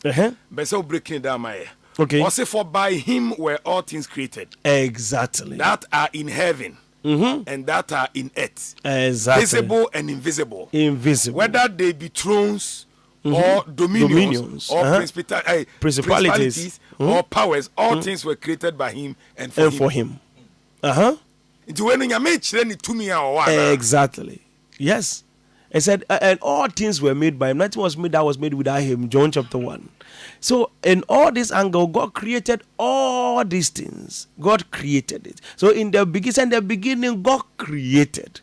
But so breaking it down, my okay. Also, for by him were all things created. Exactly. That are in heaven. And that are in earth. Exactly. Visible and invisible. Invisible. Whether they be thrones or dominions or principalities or powers, all things were created by him and for him. Exactly. Yes. It said, and all things were made by him. Nothing was made that was made without him. John chapter 1. So in all this angle, God created all these things. God created it. So in the beginning, God created.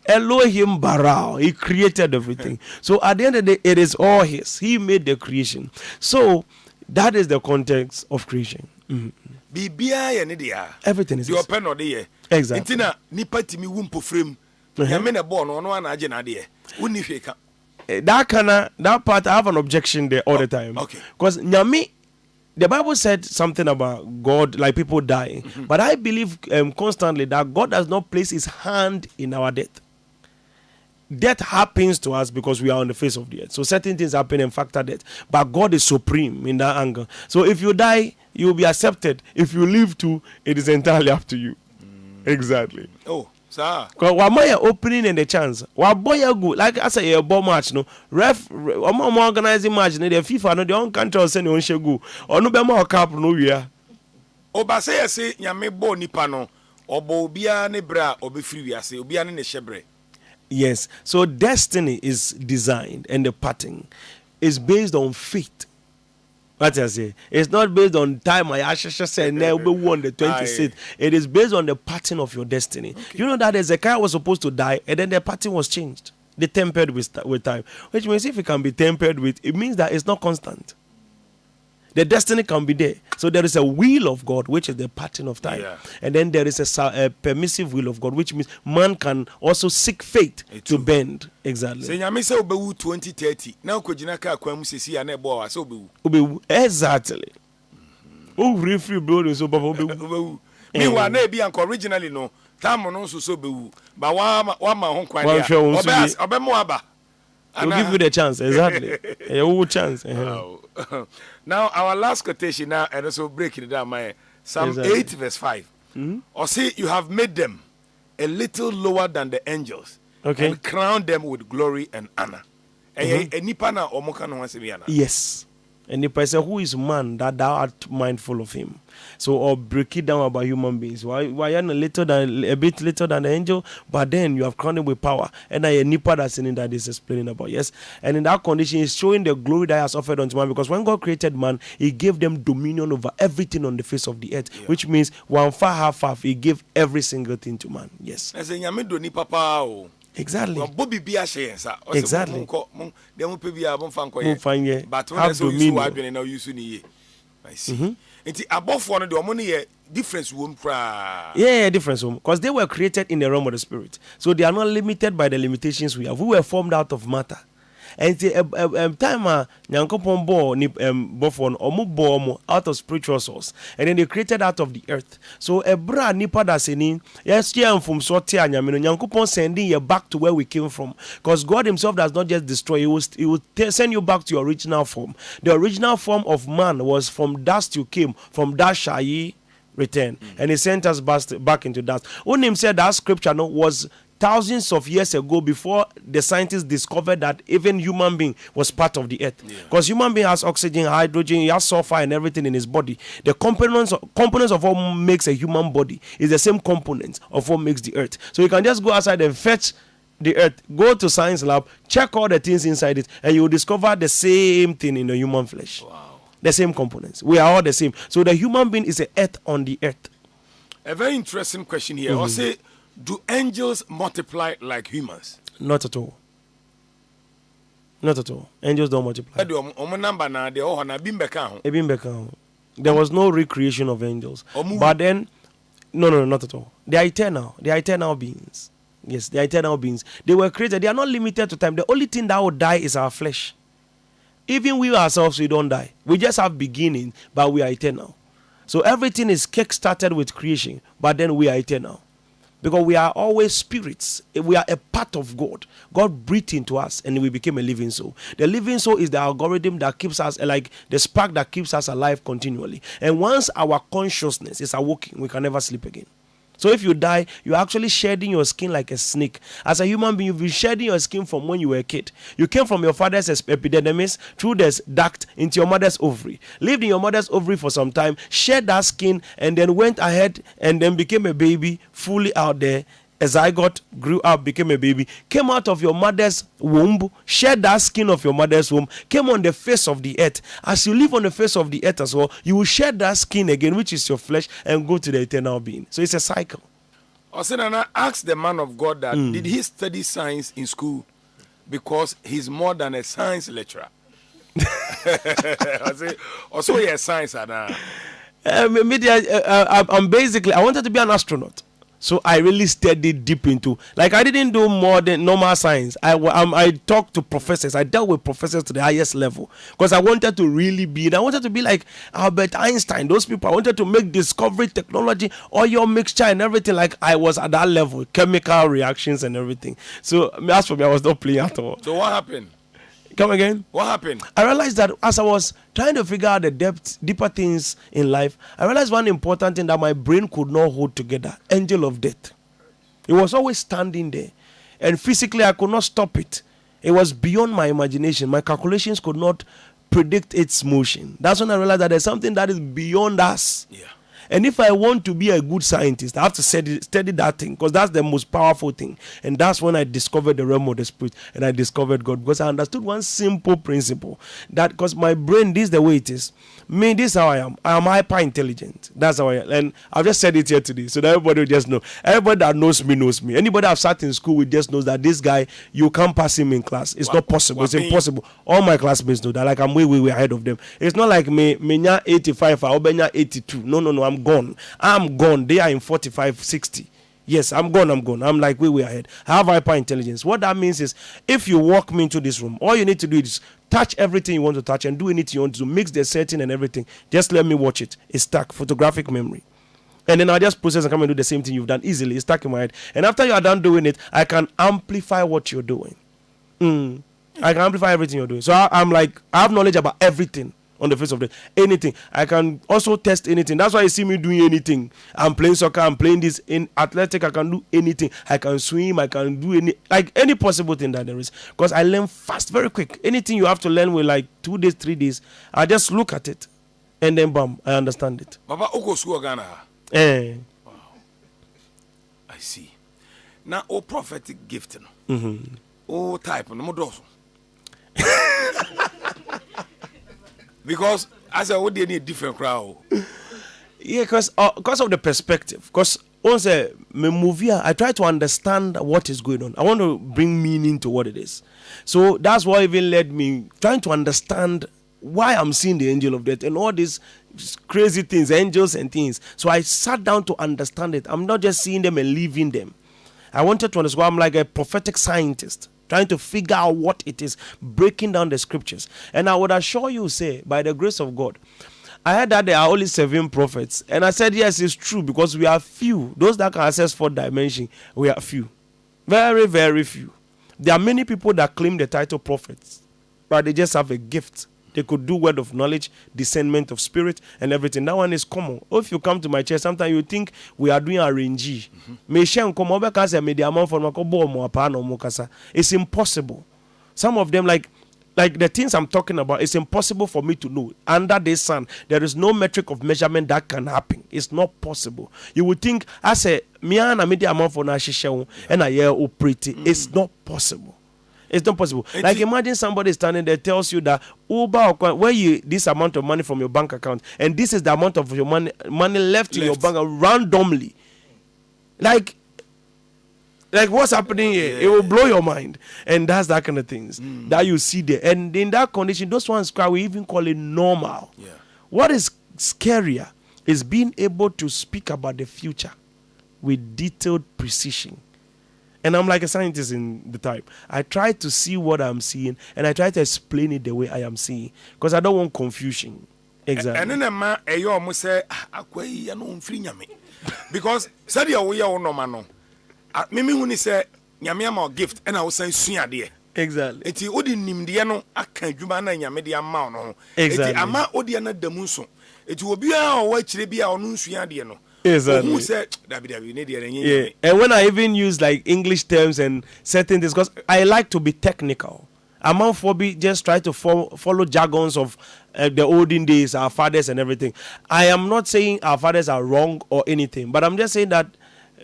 Elohim Barao, he created everything. So at the end of the day, it is all his. He made the creation. So that is the context of creation. Everything is his. Exactly. That part I have an objection there all the time. Okay. Because Nyami, the Bible said something about God, like people dying. But I believe constantly that God does not place his hand in our death. Death happens to us because we are on the face of the earth. So certain things happen and factor death. But God is supreme in that angle. So if you die, you will be accepted. If you live too, it is entirely up to you. Exactly. Oh, sir. Because we're opening in the chance. We're boy good. Like I say, a ball match, no. I'm organizing match. The FIFA, no, the own country will send you on Shegu. Or no, be more cap, no, we are. Obase say, Yame bo nipano. Obo ubia ne bra, obi free we say, ubia ne shebre. Yes. So destiny is designed and the pattern is based on faith. What I say? It's not based on time. I said never won the 26th. It is based on the pattern of your destiny. Okay. You know that Ezekiel was supposed to die, and then the pattern was changed. They tempered with time, which means if it can be tempered with, it means that it's not constant. The destiny can be there. So there is a will of God, which is the pattern of time. Yeah. And then there is a permissive will of God, which means man can also seek faith to bend. Exactly. Say nyame say obewu 2030. Now kojina ka kwam sisi ya na ebo wa say obewu. Exactly. Oh, refree building so baba obewu. Meanwhile na be an originally no. Time no so obewu. But wa ma ho kwan ya. Obemo aba. We'll give you the chance, exactly. A chance. Wow. Now, our last quotation now, and also breaking it down, my Psalm 8, verse 5. Or say, you have made them a little lower than the angels, and crowned them with glory and honor. Yes. And the person who is man that thou art mindful of him. So, or break it down about human beings. Why are you a bit little than the angel, but then you have crowned him with power. And a nipa that's in that is explaining about. Yes. And in that condition, he's showing the glory that he has offered unto man. Because when God created man, he gave them dominion over everything on the face of the earth. Yeah. Which means one far half half, he gave every single thing to man. Yes. Exactly. Exactly. But have dominion. I see. It's above one of the money difference womb. Yeah, difference womb. Because they were created in the realm of the spirit. So they are not limited by the limitations we have. We were formed out of matter. And time nyankopon bo ni bofon omo bo omo out of spiritual source, and then they created out of the earth. So ebra nipa da seni yes from sorte anyame no nyankopon sending you back to where we came from, because God himself does not just destroy, he will send you back to your original form. The original form of man was from dust you came, from dust shall ye return. And he sent us back into dust. When him said that scripture was thousands of years ago, before the scientists discovered that even human being was part of the earth. Because human being has oxygen, hydrogen, he has sulfur and everything in his body. The components of what makes a human body is the same components of what makes the earth. So you can just go outside and fetch the earth, go to science lab, check all the things inside it, and you will discover the same thing in the human flesh. Wow. The same components. We are all the same. So the human being is an earth on the earth. A very interesting question here. I'll say, do angels multiply like humans? Not at all. Not at all. Angels don't multiply. There was no recreation of angels. But then, no, not at all. They are eternal. They are eternal beings. Yes, they are eternal beings. They were created. They are not limited to time. The only thing that will die is our flesh. Even we ourselves, we don't die. We just have beginning, but we are eternal. So everything is kick-started with creation, but then we are eternal. Because we are always spirits. We are a part of God. God breathed into us and we became a living soul. The living soul is the algorithm that keeps us, like the spark that keeps us alive continually. And once our consciousness is awoken, we can never sleep again. So if you die, you're actually shedding your skin like a snake. As a human being, you've been shedding your skin from when you were a kid. You came from your father's epidermis through the duct into your mother's ovary. Lived in your mother's ovary for some time, shed that skin, and then went ahead and then became a baby fully out there. A zygote, grew up, became a baby, came out of your mother's womb, shed that skin of your mother's womb, came on the face of the earth. As you live on the face of the earth as well, you will shed that skin again, which is your flesh, and go to the eternal being. So it's a cycle. Osenana asked the man of God that, did he study science in school? Because he's more than a science lecturer. Also, he has science. I'm basically, I wanted to be an astronaut. So I really studied deep into, like I didn't do more than normal science. I talked to professors. I dealt with professors to the highest level because I wanted to really be, and I wanted to be like Albert Einstein, those people. I wanted to make discovery, technology, oil mixture and everything. Like I was at that level, chemical reactions and everything. So as for me, I was not playing at all. So what happened? Come again? What happened? I realized that as I was trying to figure out the deeper things in life, I realized one important thing that my brain could not hold together. Angel of death. It was always standing there. And physically, I could not stop it. It was beyond my imagination. My calculations could not predict its motion. That's when I realized that there's something that is beyond us. Yeah. And if I want to be a good scientist, I have to study that thing, because that's the most powerful thing. And that's when I discovered the realm of the spirit, and I discovered God, because I understood one simple principle, that because my brain, this is the way it is. Me, this is how I am. I am hyper intelligent. That's how I am. And I've just said it here today, so that everybody will just know. Everybody that knows me knows me. Anybody I've sat in school with just knows that this guy, you can't pass him in class. It's not possible. It's impossible. All my classmates know that. Like, I'm way ahead of them. It's not like me 85, I 82. No, I'm gone. I'm gone. They are in 45, 60. Yes, I'm gone. I'm like way ahead. I have hyper intelligence. What that means is, if you walk me into this room, all you need to do is touch everything you want to touch and do anything you want to do, mix the setting and everything. Just let me watch it. It's stuck. Photographic memory. And then I'll just process and come and do the same thing you've done easily. It's stuck in my head. And after you are done doing it, I can amplify what you're doing. I can amplify everything you're doing. So I'm like, I have knowledge about everything on the face of the anything. I can also test anything. That's why you see me doing anything. I'm playing soccer, I'm playing this in athletic, I can do anything. I can swim, I can do any possible thing that there is. Because I learn fast, very quick. Anything you have to learn with like 2 days, 3 days, I just look at it and then bam, I understand it. Baba Oko School Ghana. Wow. I see. Now, prophetic gift. Type no more. Because as I would need a different crowd. Yeah, because of the perspective. Because once me movie, I try to understand what is going on. I want to bring meaning to what it is. So that's what even led me trying to understand why I'm seeing the angel of death and all these crazy things, angels and things. So I sat down to understand it. I'm not just seeing them and leaving them. I wanted to understand. I'm like a prophetic scientist, trying to figure out what it is, breaking down the scriptures. And I would assure you, say, by the grace of God, I heard that there are only 7 prophets. And I said, yes, it's true, because we are few. Those that can access 4th dimension, we are few. Very, very few. There are many people that claim the title prophets, but they just have a gift. They could do word of knowledge, discernment of spirit, and everything. That one is common. If you come to my church, sometimes you think we are doing RNG. It's impossible. Some of them, like the things I'm talking about, it's impossible for me to know. Under this sun, there is no metric of measurement that can happen. It's not possible. You would think, I say, and I operate. It's not possible. It's not possible. Like, imagine somebody standing there tells you that this amount of money from your bank account, and this is the amount of your money left in your bank randomly. Like what's happening here? It will blow your mind. And that's that kind of things that you see there. And in that condition, those ones we even call it normal. Yeah. What is scarier is being able to speak about the future with detailed precision. And I'm like a scientist in the type. I try to see what I'm seeing, and I try to explain it the way I am seeing, because I don't want confusion. Exactly. And then you almost say, because said you are no man. Mimi when he say nyame gift, and I was saying suya dear. Exactly. Eti odi nimdeɛ no aka dwuma na nyame de ama no. Exactly. Eti ama odi na damu so. Eti obi a o wa kyire bia onu sua de no. Exactly. Who said David yeah. And when I even use like English terms and certain things, because I like to be technical. Among Phoebe just try to follow jargons of the olden days, our fathers and everything. I am not saying our fathers are wrong or anything, but I'm just saying that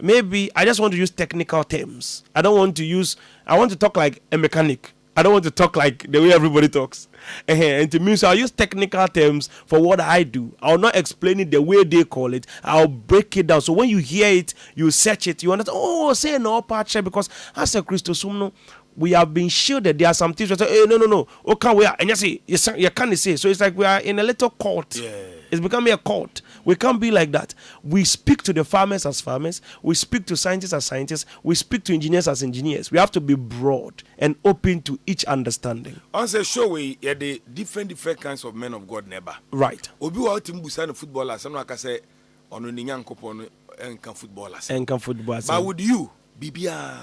maybe I just want to use technical terms. I want to talk like a mechanic. I don't want to talk like the way everybody talks. And to me, so I'll use technical terms for what I do. I'll not explain it the way they call it. I'll break it down. So when you hear it, you search it, you understand, oh, say no, Pacha, because as a Christosum, we have been shielded. There are some things that say, hey, no. Okay, we are, and you see, you can't say. So it's like we are in a little cult. Yeah. It's becoming a cult. We can't be like that. We speak to the farmers as farmers. We speak to scientists as scientists. We speak to engineers as engineers. We have to be broad and open to each understanding. On the show, we are the different kinds of men of God. Never right. Obi wa team busan footballers. Some like I say, on the Nyan Kopon and footballers. And footballers. But would you, Bibia?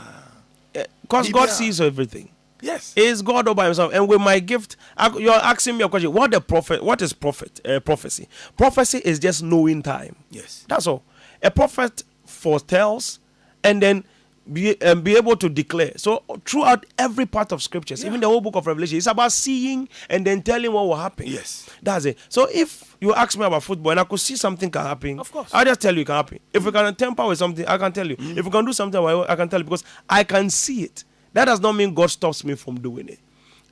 Because God sees everything. Yes, is God all by himself. And with my gift, you're asking me a question. What is prophecy? Prophecy is just knowing time. Yes, that's all. A prophet foretells, and then be able to declare. So throughout every part of scriptures, even the whole book of Revelation, it's about seeing and then telling what will happen. Yes. That's it. So if you ask me about football and I could see something can happen, of course, I'll just tell you it can happen. If we can tamper with something, I can tell you. If we can do something, I can tell you because I can see it. That does not mean God stops me from doing it.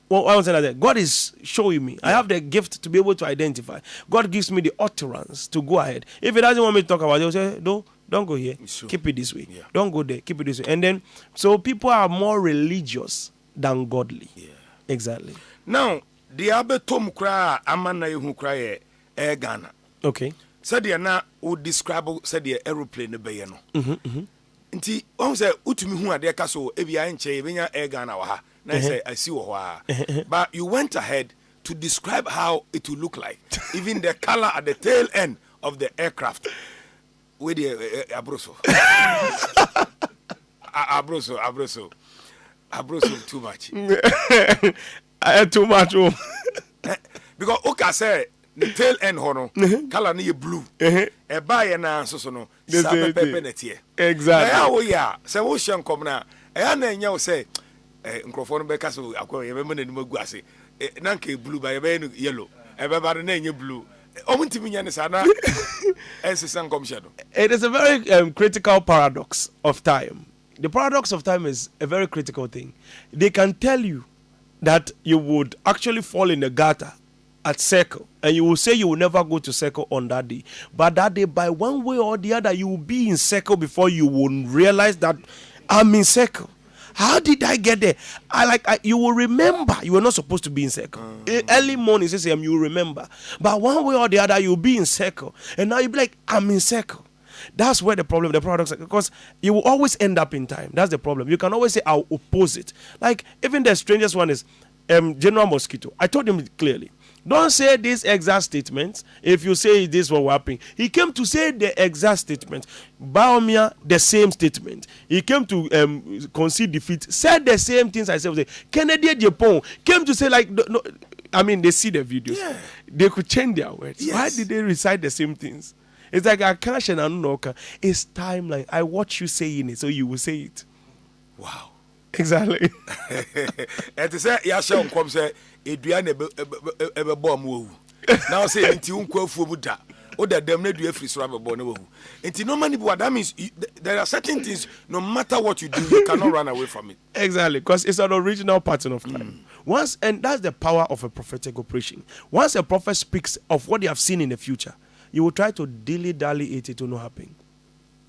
Well, I was saying that God is showing me. I have the gift to be able to identify. God gives me the utterance to go ahead. If He doesn't want me to talk about it, He'll say, no, don't go here. Keep it this way. Yeah. Don't go there. Keep it this way. And then, so people are more religious than godly. Yeah. Exactly. Now, the abetom kra amana yehu kra ye Ghana. Okay. Said you na would describe said the aeroplane be ye no. Nti on say utumi hu ade ka so ebia enche ebenya Ghana wa ha. Na say I see wa. But you went ahead to describe how it will look like. Even the color at the tail end of the aircraft. With the abroso. Abroso too much. I had too much. Because Oka say the tail end hono color ni blue. E buy na so no pepe netie. Exactly. Na wo ya say wo hye nkom na e ya na enya wo say nkrofo no be ka so akwa ye be na ni magu ase. Na nke blue ba ye be yellow. E be ba na enye blue. It is a very critical paradox of time. The paradox of time is a very critical thing. They can tell you that you would actually fall in the gutter at circle, and you will say you will never go to circle on that day. But that day, by one way or the other, you will be in circle before you will realize that I'm in circle. How did I get there? You will remember you were not supposed to be in circle. Early morning, you will remember. But one way or the other, you'll be in circle. And now you'll be like, I'm in circle. That's where the problem, the paradox, because you will always end up in time. That's the problem. You can always say, I'll oppose it. Like, even the strangest one is General Mosquito. I told him clearly. Don't say these exact statements. If you say this will happen, he came to say the exact statement. Baumia, the same statement. He came to concede defeat, said the same things I said. Kennedy Japan came to say no, I mean, they see the videos. Yeah. They could change their words. Yes. Why did they recite the same things? It's like I can't and no. It's timeline. I watch you saying it, so you will say it. Wow. Exactly. And to say, Yasha come say, Adrian ebe bomb wo. Now say nti unko afuomu da. O da dem na du afri so abebo na wo. Nti no many people, that means there are certain things, no matter what you do, you cannot run away from it. Exactly, because it's an original pattern of time. Once, and that's the power of a prophetic operation. Once a prophet speaks of what they have seen in the future, you will try to dilly-dally it to not happen.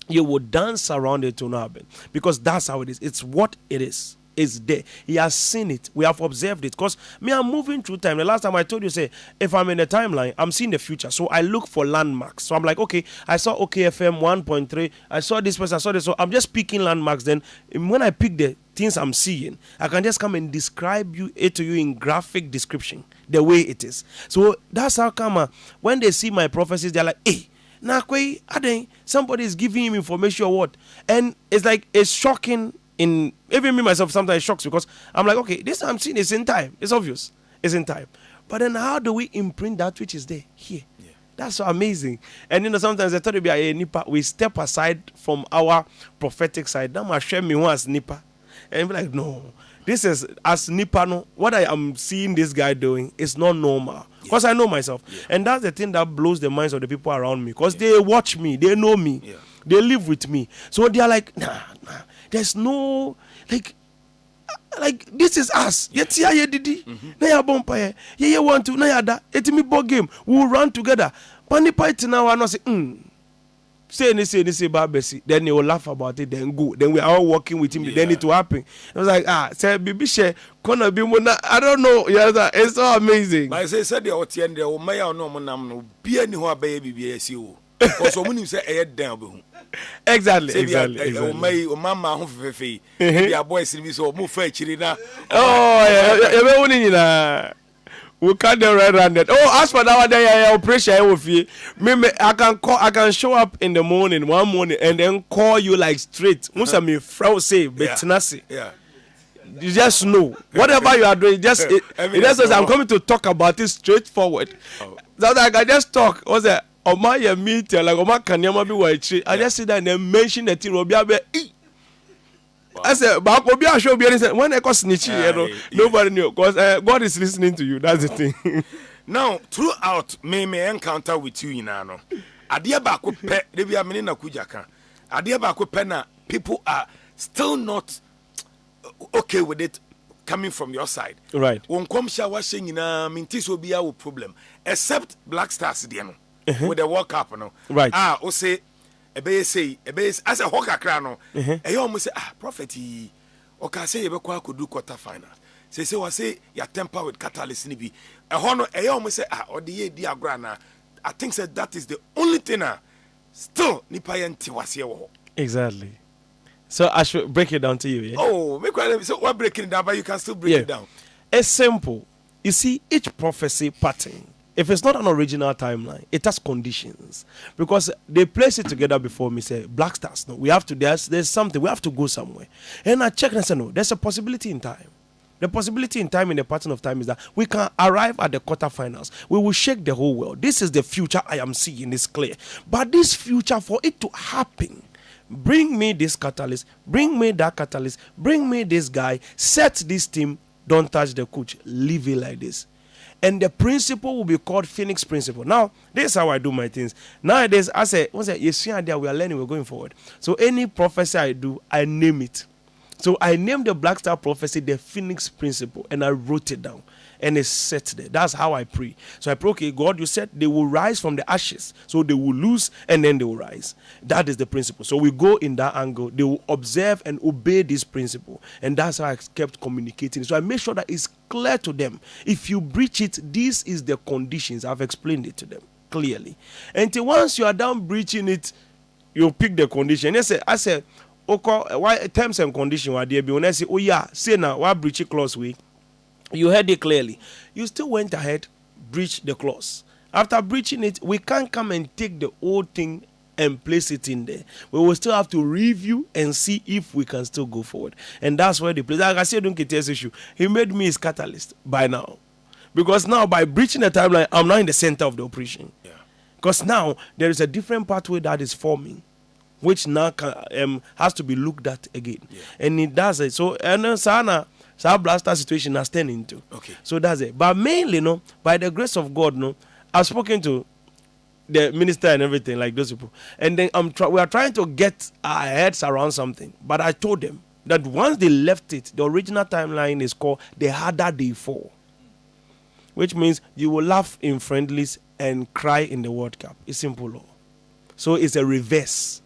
You will dance around it to not happen. Because that's how it is. It's what it is. It's there. He has seen it. We have observed it. Because me, I'm moving through time. The last time I told you, say, if I'm in a timeline, I'm seeing the future. So I look for landmarks. So I'm like, okay, I saw OKFM 1.3. I saw this person. I saw this. So I'm just picking landmarks. Then when I pick the things I'm seeing, I can just come and describe it to you in graphic description, the way it is. So that's how come when they see my prophecies, they're like, hey, Nakwe, Adei, somebody is giving him information or what? And it's like, it's shocking. Even me myself sometimes shocks because I'm like, okay, this I'm seeing is in time. It's obvious. It's in time. But then how do we imprint that which is there here? Yeah. That's so amazing. And sometimes I thought it'd be a nipa. We step aside from our prophetic side. Now I share me one as nipa. And be like, no, this is as nipa. No, what I am seeing this guy doing is not normal. Because I know myself. Yeah. And that's the thing that blows the minds of the people around me. Because they watch me, they know me, they live with me. So they are like, nah. There's no like this is us. Yet ya didi. Na ya bompa ye want to na ya da. Etimi ball game. We'll run together. Pani fight now and say say babesi. Then they will laugh about it. Then go. Then we are all working with him. Yeah. Then it will happen. I was like say baby share corner be mona. I don't know. Yeah, it's so amazing. But I say the otien the o maya no monam no. Be any ho abaye bibi esi o. Because when you say a down be Exactly. Oh, yeah. We can't do red-handed. Oh, as for that day, I pressure with you. I can show up in the morning, one morning, and then call you like straight. Most of me frau say, but yeah. You just know whatever you are doing. Just it just says I'm coming to talk about it straightforward. So that I can just talk. What's that? My meeting like my kanyama be white. I just sit there and then mention the thing. I said, but when I got snitchy, nobody knew because God is listening to you. That's the thing. Now, throughout me encounter with you in ano, adia ba ko pe de bia me na kujaka. Adia ba ko pe na people are still not okay with it coming from your side. Right. Won kom sha wa hye nyina minti so bia wo problem except Black Stars de no with the World Cup no. Right. O say ebe as a hoka kra no. E yo mo say prophet o ka say ye be kwa kodu quarter final. Say we say ya temper with catalyst ni bi. E ho no e yo mo say o de ye di agora na. I think that is the only thing still nipa yenti wase wo. Exactly. So I should break it down to you. Yeah? Oh, so we're breaking it down, but you can still break it down. It's simple. You see, each prophecy pattern, if it's not an original timeline, it has conditions. Because they place it together before me, say, Black Stars, no, we have to, there's something, we have to go somewhere. And I check and I say, no, there's a possibility in time. The possibility in time, in the pattern of time, is that we can arrive at the quarterfinals. We will shake the whole world. This is the future I am seeing, it's clear. But this future, for it to happen, bring me this catalyst, bring me that catalyst, bring me this guy, set this team, don't touch the coach, leave it like this. And the principle will be called Phoenix Principle. Now, this is how I do my things. Nowadays, I say, yes, we are learning, we're going forward. So any prophecy I do, I name it. So I named the Black Star prophecy the Phoenix Principle, and I wrote it down. And it's set there. That's how I pray. So I pray, okay, God, you said they will rise from the ashes. So they will lose and then they will rise. That is the principle. So we go in that angle. They will observe and obey this principle. And that's how I kept communicating. So I make sure that it's clear to them. If you breach it, this is the conditions. I've explained it to them clearly. Until once you are done breaching it, you pick the condition. I said, okay, why terms and conditions were there? When I say, oh yeah, say now, why breach it clause we? You heard it clearly. You still went ahead, breached the clause. After breaching it, we can't come and take the old thing and place it in there. We will still have to review and see if we can still go forward. And that's where the place. Like I said, don't get this issue. He made me his catalyst by now. Because now, by breaching the timeline, I'm now in the center of the operation. Yeah. Because now, there is a different pathway that is forming, which now has to be looked at again. Yeah. And it does it. So, and Sana, so our blaster situation has turned into. Okay. So that's it. But mainly, no, by the grace of God, no, I've spoken to the minister and everything, like those people. And then we are trying to get our heads around something. But I told them that once they left it, the original timeline is called the harder they fall. Which means you will laugh in friendlies and cry in the World Cup. It's simple law. So it's a reverse.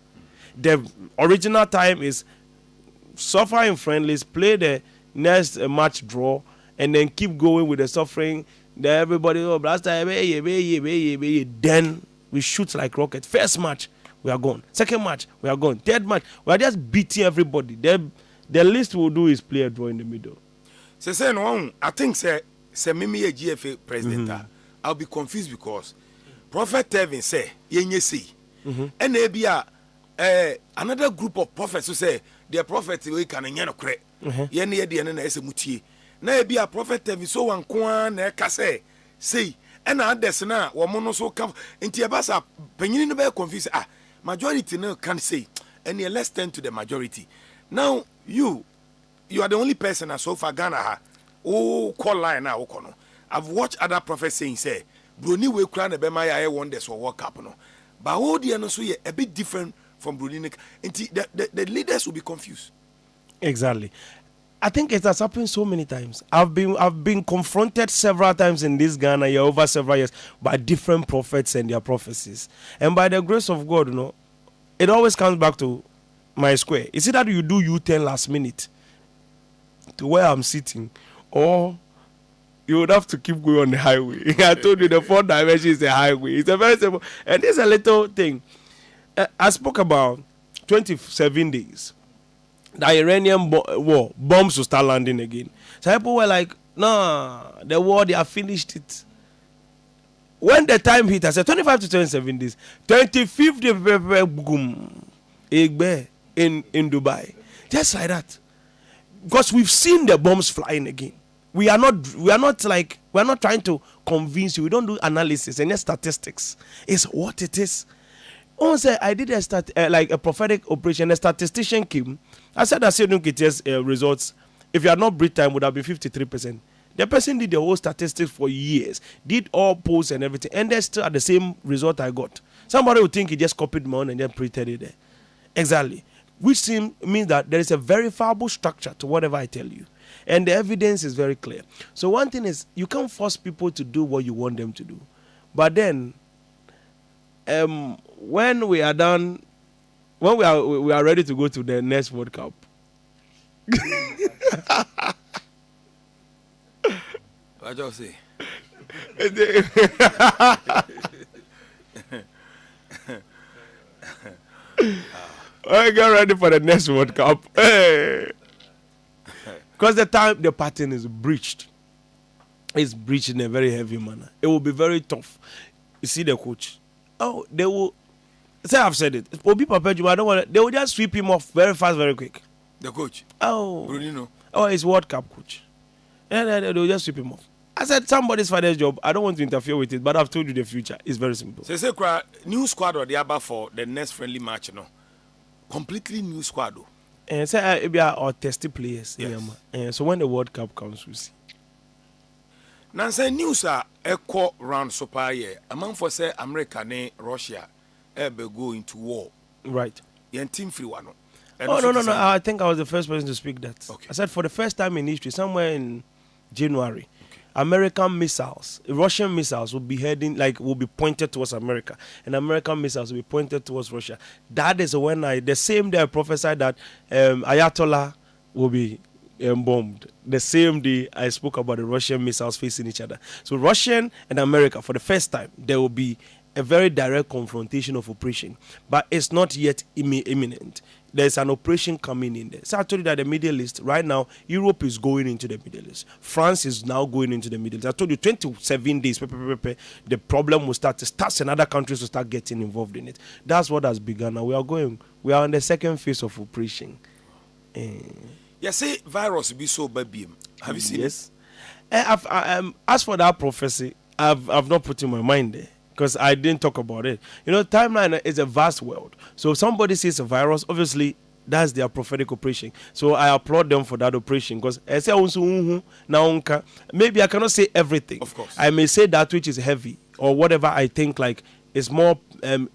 The original time is suffer in friendlies, play the next match draw, and then keep going with the suffering. Then everybody, then we shoot like rocket. First match, we are gone. Second match, we are gone. Third match, we are just beating everybody. The least we'll do is play a draw in the middle. Say no, I think say Mimi a GFA president. I'll be confused because Prophet Telvin say yenye say, and maybe another group of prophets who say their prophet we can no kre. Yen ye de na ese mutie na e bia prophet Telvin Sowah nko na ka say and others na wo mo no so ka nti e ba sa panyini no be confuse majority no can say and let's turn to the majority. Now you are the only person so far Ghana call line now no. I've watched other prophets saying say broni we kura na be ma ya wonders for World Cup no, but all the no so a bit different from broni nti the leaders will be confused. Exactly. I think it has happened so many times. I've been confronted several times in this Ghana here over several years by different prophets and their prophecies. And by the grace of God, it always comes back to my square. Is it that you do U-turn last minute to where I'm sitting, or you would have to keep going on the highway? I told you the 4th dimension is the highway. It's a very simple, and it's a little thing. I spoke about 27 days. The Iranian war, bombs will start landing again. So people were like, nah, the war, they have finished it. When the time hit, I said 25 to 27 days. 25th day, boom, in Dubai. Just like that. Because we've seen the bombs flying again. We are not trying to convince you. We don't do analysis and statistics. It's what it is. Oh, say I did like a prophetic operation. A statistician came. I said that certain results, if you had not breathed time, would have been 53%. The person did the whole statistics for years, did all polls and everything, and they're still at the same result I got. Somebody would think he just copied my own and then printed it there. Exactly. Which means that there is a verifiable structure to whatever I tell you. And the evidence is very clear. So one thing is, you can't force people to do what you want them to do. But then, when we are done, when we are ready to go to the next World Cup, what do you say? I get ready for the next World Cup. Because the time the pattern is breached, it's breached in a very heavy manner. It will be very tough. You see the coach. Oh, they will. Say I've said it. Obi Papa, I don't want. They will just sweep him off very fast, very quick. The coach. Oh, Bruno. Oh, it's World Cup coach. And they will just sweep him off. I said somebody's father's job. I don't want to interfere with it, but I've told you the future. It's very simple. So say new squad or the other for the next friendly match, no? Completely new squad. And say we are our tested players. Yes. And so when the World Cup comes, we see. Now say news are echo round super year. Among for say America and Russia be go into war. Right. Yen team free one. Oh no. I think I was the first person to speak that. Okay. I said for the first time in history, somewhere in January, American missiles, Russian missiles will be pointed towards America, and American missiles will be pointed towards Russia. That is when the same day I prophesied that Ayatollah will be bombed. The same day I spoke about the Russian missiles facing each other. So Russian and America, for the first time, there will be a very direct confrontation of operation, but it's not yet imminent. There's an operation coming in there. So I told you that the Middle East, right now, Europe is going into the Middle East. France is now going into the Middle East. I told you 27 days, the problem will start. Stars and other countries will start getting involved in it. That's what has begun. Now we are on the second phase of operation. You say virus be so baby. Have you seen it? Yes. As for that prophecy, I've not put in my mind there, because I didn't talk about it. You know, timeline is a vast world. So if somebody sees a virus, obviously that's their prophetic operation. So I applaud them for that operation, because maybe I cannot say everything. Of course. I may say that which is heavy or whatever I think like is more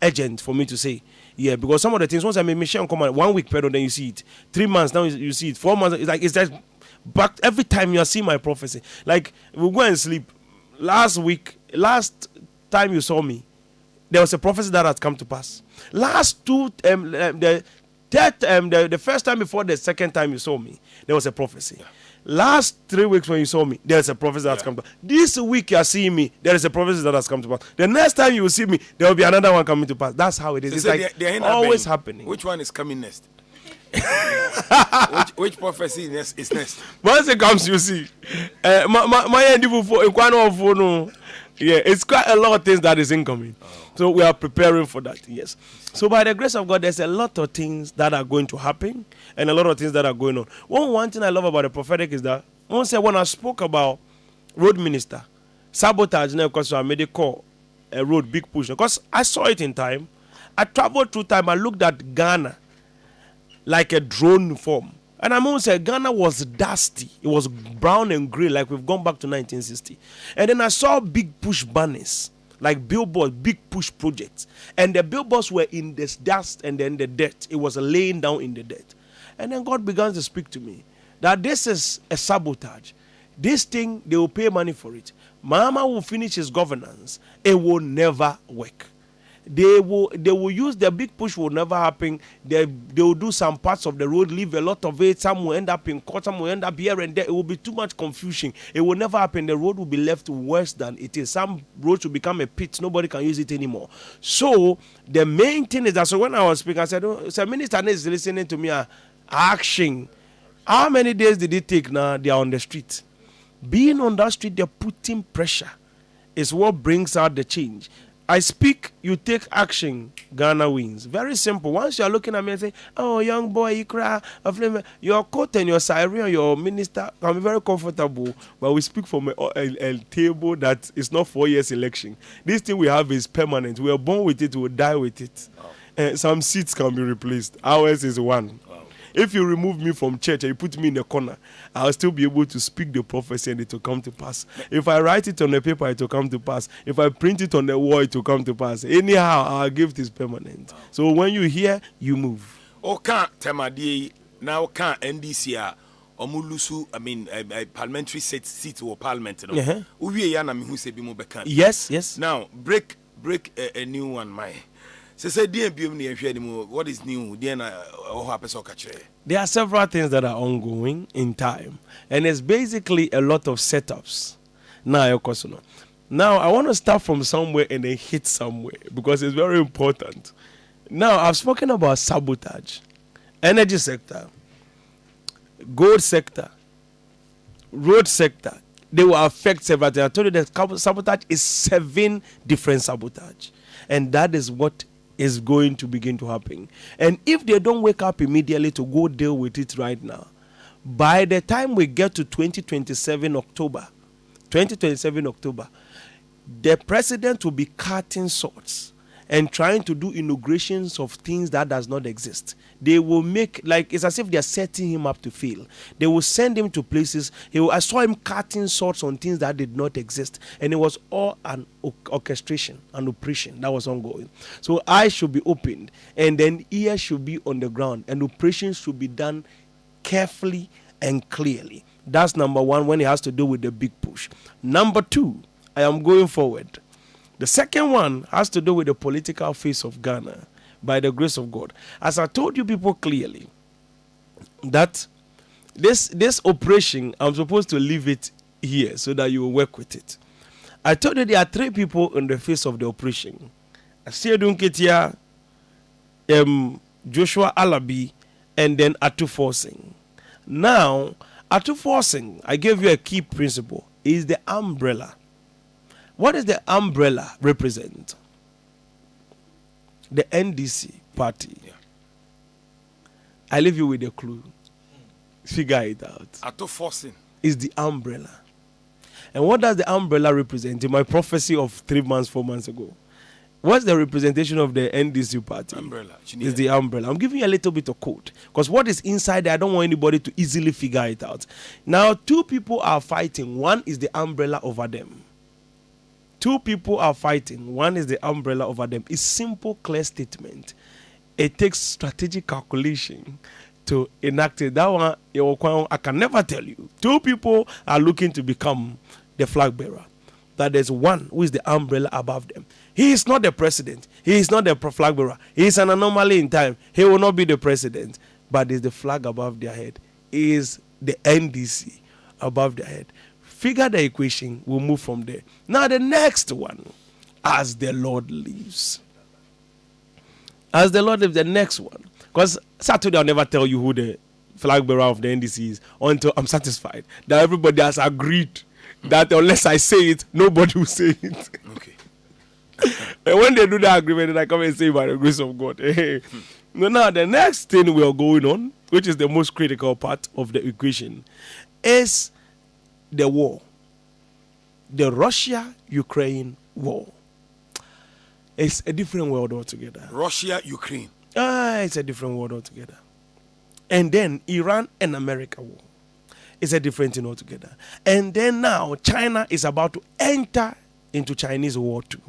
urgent for me to say. Yeah, because some of the things, once I make Michelle come 1 week period, then you see it. 3 months, now you see it. 4 months, it's just back every time you are seeing my prophecy. Like, we go and sleep. Last time you saw me, there was a prophecy that has come to pass. The first time before the second time you saw me, there was a prophecy. Yeah. Last 3 weeks when you saw me, there is a prophecy that has come to pass. This week you are seeing me, there is a prophecy that has come to pass. The next time you will see me, there will be another one coming to pass. That's how it is. So it's like always happening. Which one is coming next? which prophecy is next? Once it comes, you see. Yeah, it's quite a lot of things that is incoming. So we are preparing for that, yes. So by the grace of God, there's a lot of things that are going to happen and a lot of things that are going on. One thing I love about the prophetic is that when I spoke about road minister, sabotage, because I made a call, a road, big push. Because I saw it in time. I traveled through time. I looked at Ghana like a drone form. And I'm going to say Ghana was dusty. It was brown and gray, like we've gone back to 1960. And then I saw big push banners, like billboards, big push projects. And the billboards were in this dust and then the dirt. It was laying down in the dirt. And then God began to speak to me that this is a sabotage. This thing, they will pay money for it. Mama will finish his governance. It will never work. They will use the big push, will never happen. They will do some parts of the road, leave a lot of it. Some will end up in court, some will end up here and there. It will be too much confusion. It will never happen. The road will be left worse than it is. Some roads will become a pit. Nobody can use it anymore. So the main thing is that, so when I was speaking, I said, Minister is listening to me, action. How many days did it take now? They are on the street. Being on that street, they're putting pressure. Is what brings out the change. I speak, you take action, Ghana wins. Very simple. Once you are looking at me and say, oh, young boy, you cry, your coat and your siren, your minister can be very comfortable, but we speak from a table that is not 4 years election. This thing we have is permanent. We are born with it, we will die with it. Some seats can be replaced. Ours is one. If you remove me from church and you put me in a corner, I'll still be able to speak the prophecy and it will come to pass. If I write it on the paper, it will come to pass. If I print it on the wall, it will come to pass. Anyhow, our gift is permanent. So when you hear, you move. Okay, Temadi, now can NDC Omulusu, I mean, a parliamentary seat or parliament. Yes, yes. Now, break a new one, my. Say, what is new? There are several things that are ongoing in time, and it's basically a lot of setups. Now, I want to start from somewhere and then hit somewhere because it's very important. Now, I've spoken about sabotage, energy sector, gold sector, road sector. They will affect several things. I told you that sabotage is 7 different sabotage, and that is what is going to begin to happen. And if they don't wake up immediately to go deal with it right now, by the time we get to 2027 October, the president will be cutting swords and trying to do inaugurations of things that does not exist. They will make, like, it's as if they are setting him up to fail. They will send him to places. I saw him cutting swords on things that did not exist. And it was all an orchestration, an operation that was ongoing. So eyes should be opened, and then ears should be on the ground, and operations should be done carefully and clearly. That's number one when it has to do with the big push. Number 2, I am going forward. The second one has to do with the political face of Ghana, by the grace of God. As I told you people clearly, that this operation, I'm supposed to leave it here so that you will work with it. I told you there are 3 people in the face of the operation. Asiedun Ketia, Joshua Alabi, and then Atu Forcing. Now, Atu Forcing, I gave you a key principle, is the umbrella. What does the umbrella represent? The NDC party. Yeah. I leave you with a clue. Figure it out. Ato forcing is the umbrella. And what does the umbrella represent? In my prophecy of 3 months, 4 months ago, what's the representation of the NDC party? Umbrella. Is the umbrella. I'm giving you a little bit of code, because what is inside there, I don't want anybody to easily figure it out. Now, 2 people are fighting. One is the umbrella over them. 2 people are fighting. One is the umbrella over them. It's simple, clear statement. It takes strategic calculation to enact it. That one, I can never tell you. 2 people are looking to become the flag bearer. That there's one who is the umbrella above them. He is not the president. He is not the flag bearer. He is an anomaly in time. He will not be the president. But is the flag above their head. He is the NDC above their head. Figure the equation, we'll move from there. Now the next one, as the Lord lives. As the Lord lives, the next one. Because Saturday I'll never tell you who the flag bearer of the NDC is until I'm satisfied that everybody has agreed that unless I say it, nobody will say it. Okay. And when they do that agreement, then I come and say by the grace of God. Now the next thing we are going on, which is the most critical part of the equation, is the war, the Russia-Ukraine war. It's a different world altogether. Russia-Ukraine. It's a different world altogether. And then Iran and America war. It's a different thing altogether. And then now China is about to enter into Chinese war too.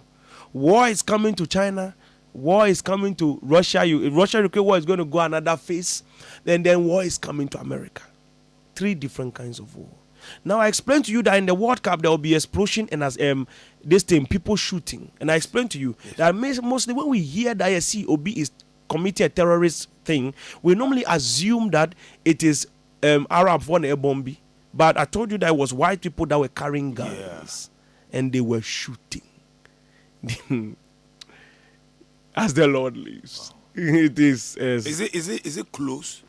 War is coming to China. War is coming to Russia. Russia-Ukraine war is going to go another phase. And then war is coming to America. 3 different kinds of war. Now, I explained to you that in the World Cup, there will be explosion and as this thing, people shooting. And I explained to you that mostly when we hear that a COB is committing a terrorist thing, we normally assume that it is Arab for a bomb. But I told you that it was white people that were carrying guns. And they were shooting. As the Lord lives. Wow. It is. Is it close?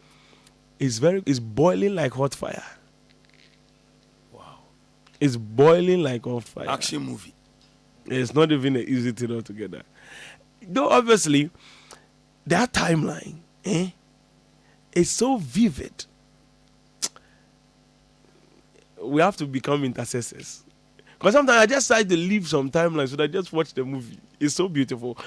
It's boiling like hot fire. Wow. It's boiling like hot fire. Action movie. It's not even an easy thing altogether. Though obviously, that timeline, is so vivid. We have to become intercessors. Because sometimes I just try to leave some timeline so that I just watch the movie. It's so beautiful.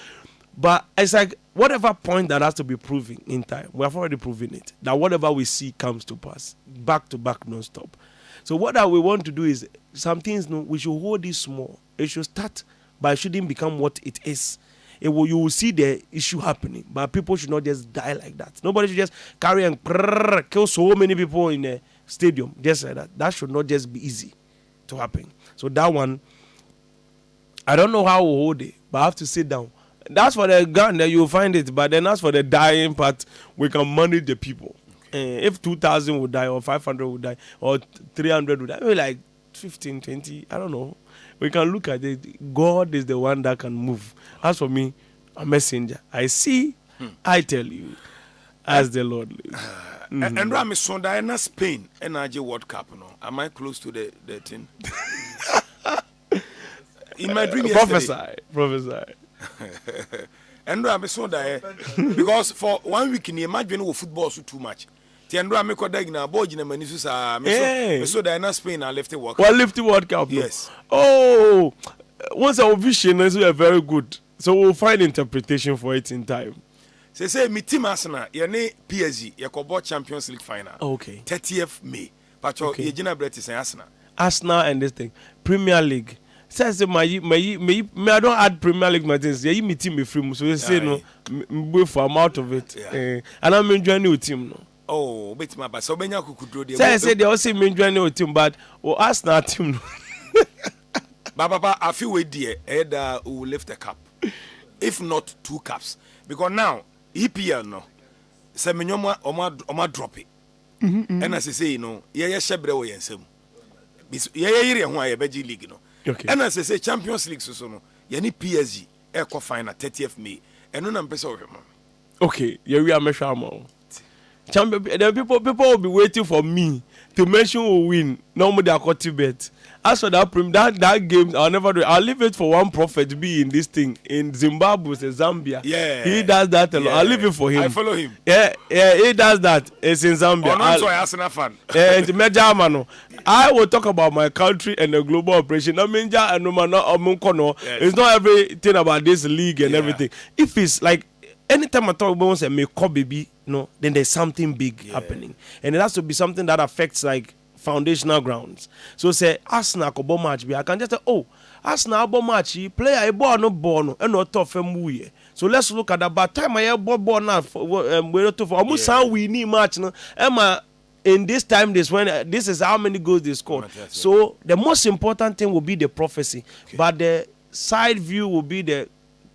But it's like whatever point that has to be proven in time, we have already proven it. That whatever we see comes to pass. Back to back, non-stop. So what that we want to do is, some things, we should hold it small. It should start, but it shouldn't become what it is. You will see the issue happening, but people should not just die like that. Nobody should just carry and kill so many people in a stadium, just like that. That should not just be easy to happen. So that one, I don't know how we'll hold it, but I have to sit down. That's for the gun that you'll find it, but then as for the dying part, we can manage the people. If 2,000 would die, or 500 would die, or 300 would die, maybe like 15, 20, I don't know. We can look at it. God is the one that can move. As for me, a messenger. I see, I tell you, as the Lord lives. And Rami Sonda in Spain, NRG World Cup, am I close to the thing? In my dream yesterday. Prophesy. And Rami Sonda, because for 1 week in the imagine football so too much. Tiandra me kodag na boy na mani susa me so that in Spain I left the World Cup. Well, left the World Cup. Yes. Oh, once our vision is very good, so we'll find interpretation for it in time. Say me team Arsenal, your name PSG, your Cobo Champions League final. Okay. 30th May. But your Gina Brett is Arsenal. Arsenal and this thing, Premier League. Says me I don't add Premier League my things. Yeah, you me team me free, so you say no, me for I'm out of it. And I'm enjoying new team no. Oh, bet my bad. So Benya could do. Say they also enjoying new team, but Arsenal team. Baba, I feel with dear Eda who lift the cup, if not 2 cups, because now EPL no, say me oma drop it. And as I say, yeah shebre we yensem. Yeah yiri ho aye beji league no. Okay. And as I say Champions League so no, yeah ni PSG echo final 30th May. And no na mpesa o hwema. Okay, yeah we are measure champion, then people will be waiting for me to mention who win. Normally they are got to bet. As for that game, I'll never do it. I'll leave it for one prophet be in this thing in Zimbabwe, Zambia. Yeah, he does that a lot. I'll leave it for him. I follow him. Yeah, he does that. It's in Zambia. I'm sorry, Arsenal fan. I will talk about my country and the global operation. It's not everything about this league and everything. If it's like anytime I talk about say me baby, then there's something big happening, and it has to be something that affects like foundational grounds. So say Arsenal ko match be, I can just say, oh, Arsenal bo match player e ball no and not tough muye. So let's look at that. By time I ball now we to for almost how we need match no. Emma in this time this is how many goals they scored. So the most important thing will be the prophecy, but the side view will be the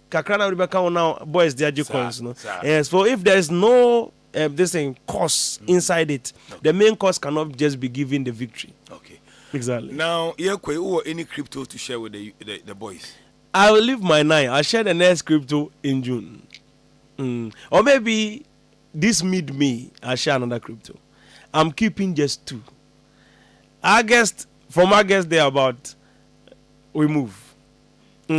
Kakrana Rebecca now boys the coins no. Yes, so if there is no this thing cost inside it, the main cost cannot just be given the victory. Okay, exactly. Now, or any crypto to share with the boys? I will leave my 9. I'll share the next crypto in June, or maybe this mid-May I'll share another crypto. I'm keeping just 2. August there about we move. Yeah,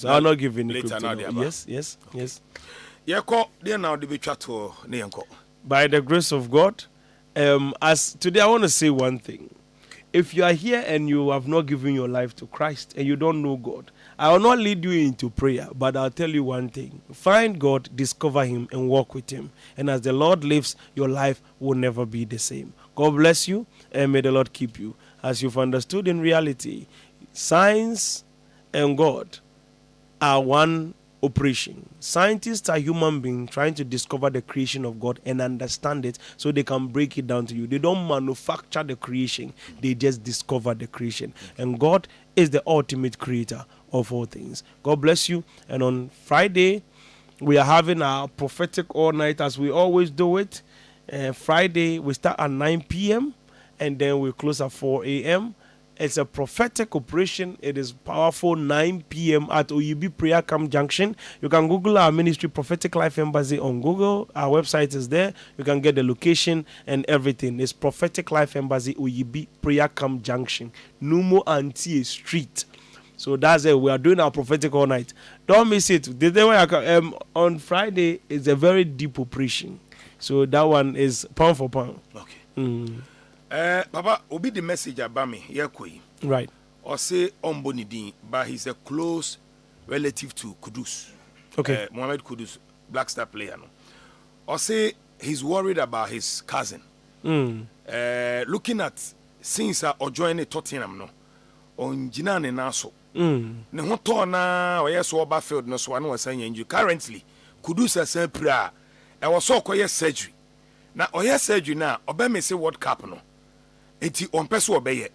I'll not give any crypto. Yes. By the grace of God, as today I want to say one thing. If you are here and you have not given your life to Christ and you don't know God, I will not lead you into prayer, but I'll tell you one thing. Find God, discover Him, and walk with Him. And as the Lord lives, your life will never be the same. God bless you, and may the Lord keep you. As you've understood in reality, science and God are one operation. Scientists are human beings trying to discover the creation of God and understand it so they can break it down to you. They don't manufacture the creation, they just discover the creation. And God is the ultimate creator of all things. God bless you. And on Friday, we are having our prophetic all night as we always do it. Friday, we start at 9 p.m. and then we close at 4 a.m. It's a prophetic operation. It is powerful. 9 p.m. at OUB Prayer Camp Junction. You can Google our ministry, Prophetic Life Embassy, on Google. Our website is there. You can get the location and everything. It's Prophetic Life Embassy, OUB Prayer Camp Junction, Numo Antie Street. So that's it. We are doing our prophetic all night. Don't miss it. The day when on Friday is a very deep operation. So that one is pound for pound. Okay. Papa, obi the message about me. Right. Or say Ombonidin, but he's a close relative to Kudus. Okay. Mohamed Kudus, Black Star player. No. Or say he's worried about his cousin. Looking at since or joining Tottenham no. On Jinan and Naso. Ne ho to na o yes over field no so anu wasan yanju currently Kudus asan pra e was so koye surgery na o yes surgery na oba me say World Cup no enti on pese obeye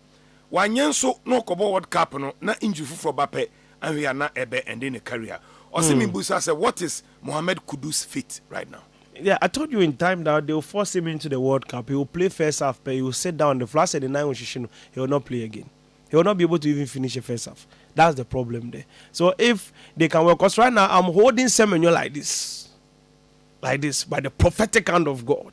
wanyen so no kobo World Cup no na injury fufro ba pe anhia na ebe ende ne career o se me busa say what is Mohamed Kudus fit right now? Yeah, I told you in time that they will force him into the World Cup. He will play first half, but he will sit down the flash at the 9 he will not play again. He will not be able to even finish the first half. That's the problem there. So if they can work, because right now I'm holding Semenyo like this, by the prophetic hand of God.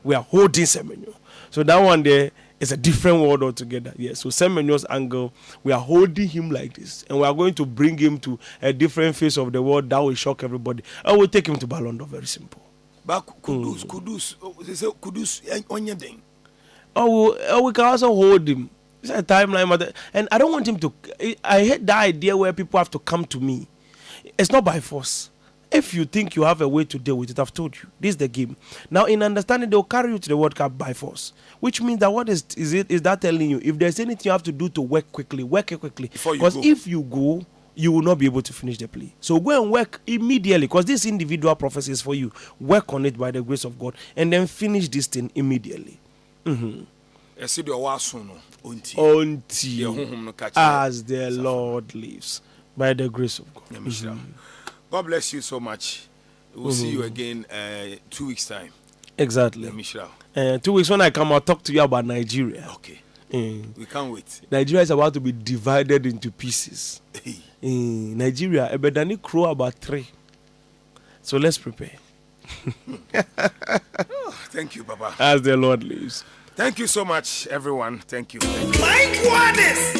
We are holding Semenyo. So that one there is a different word altogether. Yes. So Semenyo's angle, we are holding him like this, and we are going to bring him to a different face of the world that will shock everybody. I will take him to Ballon d'Or. Very simple. But Kudus, they say Kudus on your thing. Oh, we can also hold him. It's a timeline, and I don't want him to. I hate that idea where people have to come to me. It's not by force. If you think you have a way to deal with it, I've told you. This is the game. Now, in understanding, they'll carry you to the World Cup by force. Which means that what is that telling you? If there's anything you have to do to work quickly, work it quickly. Because if you go, you will not be able to finish the play. So go and work immediately, because this individual prophecy is for you. Work on it by the grace of God, and then finish this thing immediately. As the Lord lives, by the grace of God. God bless you so much. We'll see you again 2 weeks time. Exactly. 2 weeks when I come, I'll talk to you about Nigeria. Okay. We can't wait. Nigeria is about to be divided into pieces. Nigeria, Ebedani crow about 3. So let's prepare. Thank you, Papa. As the Lord lives. Thank you so much, everyone. Thank you. My goodness!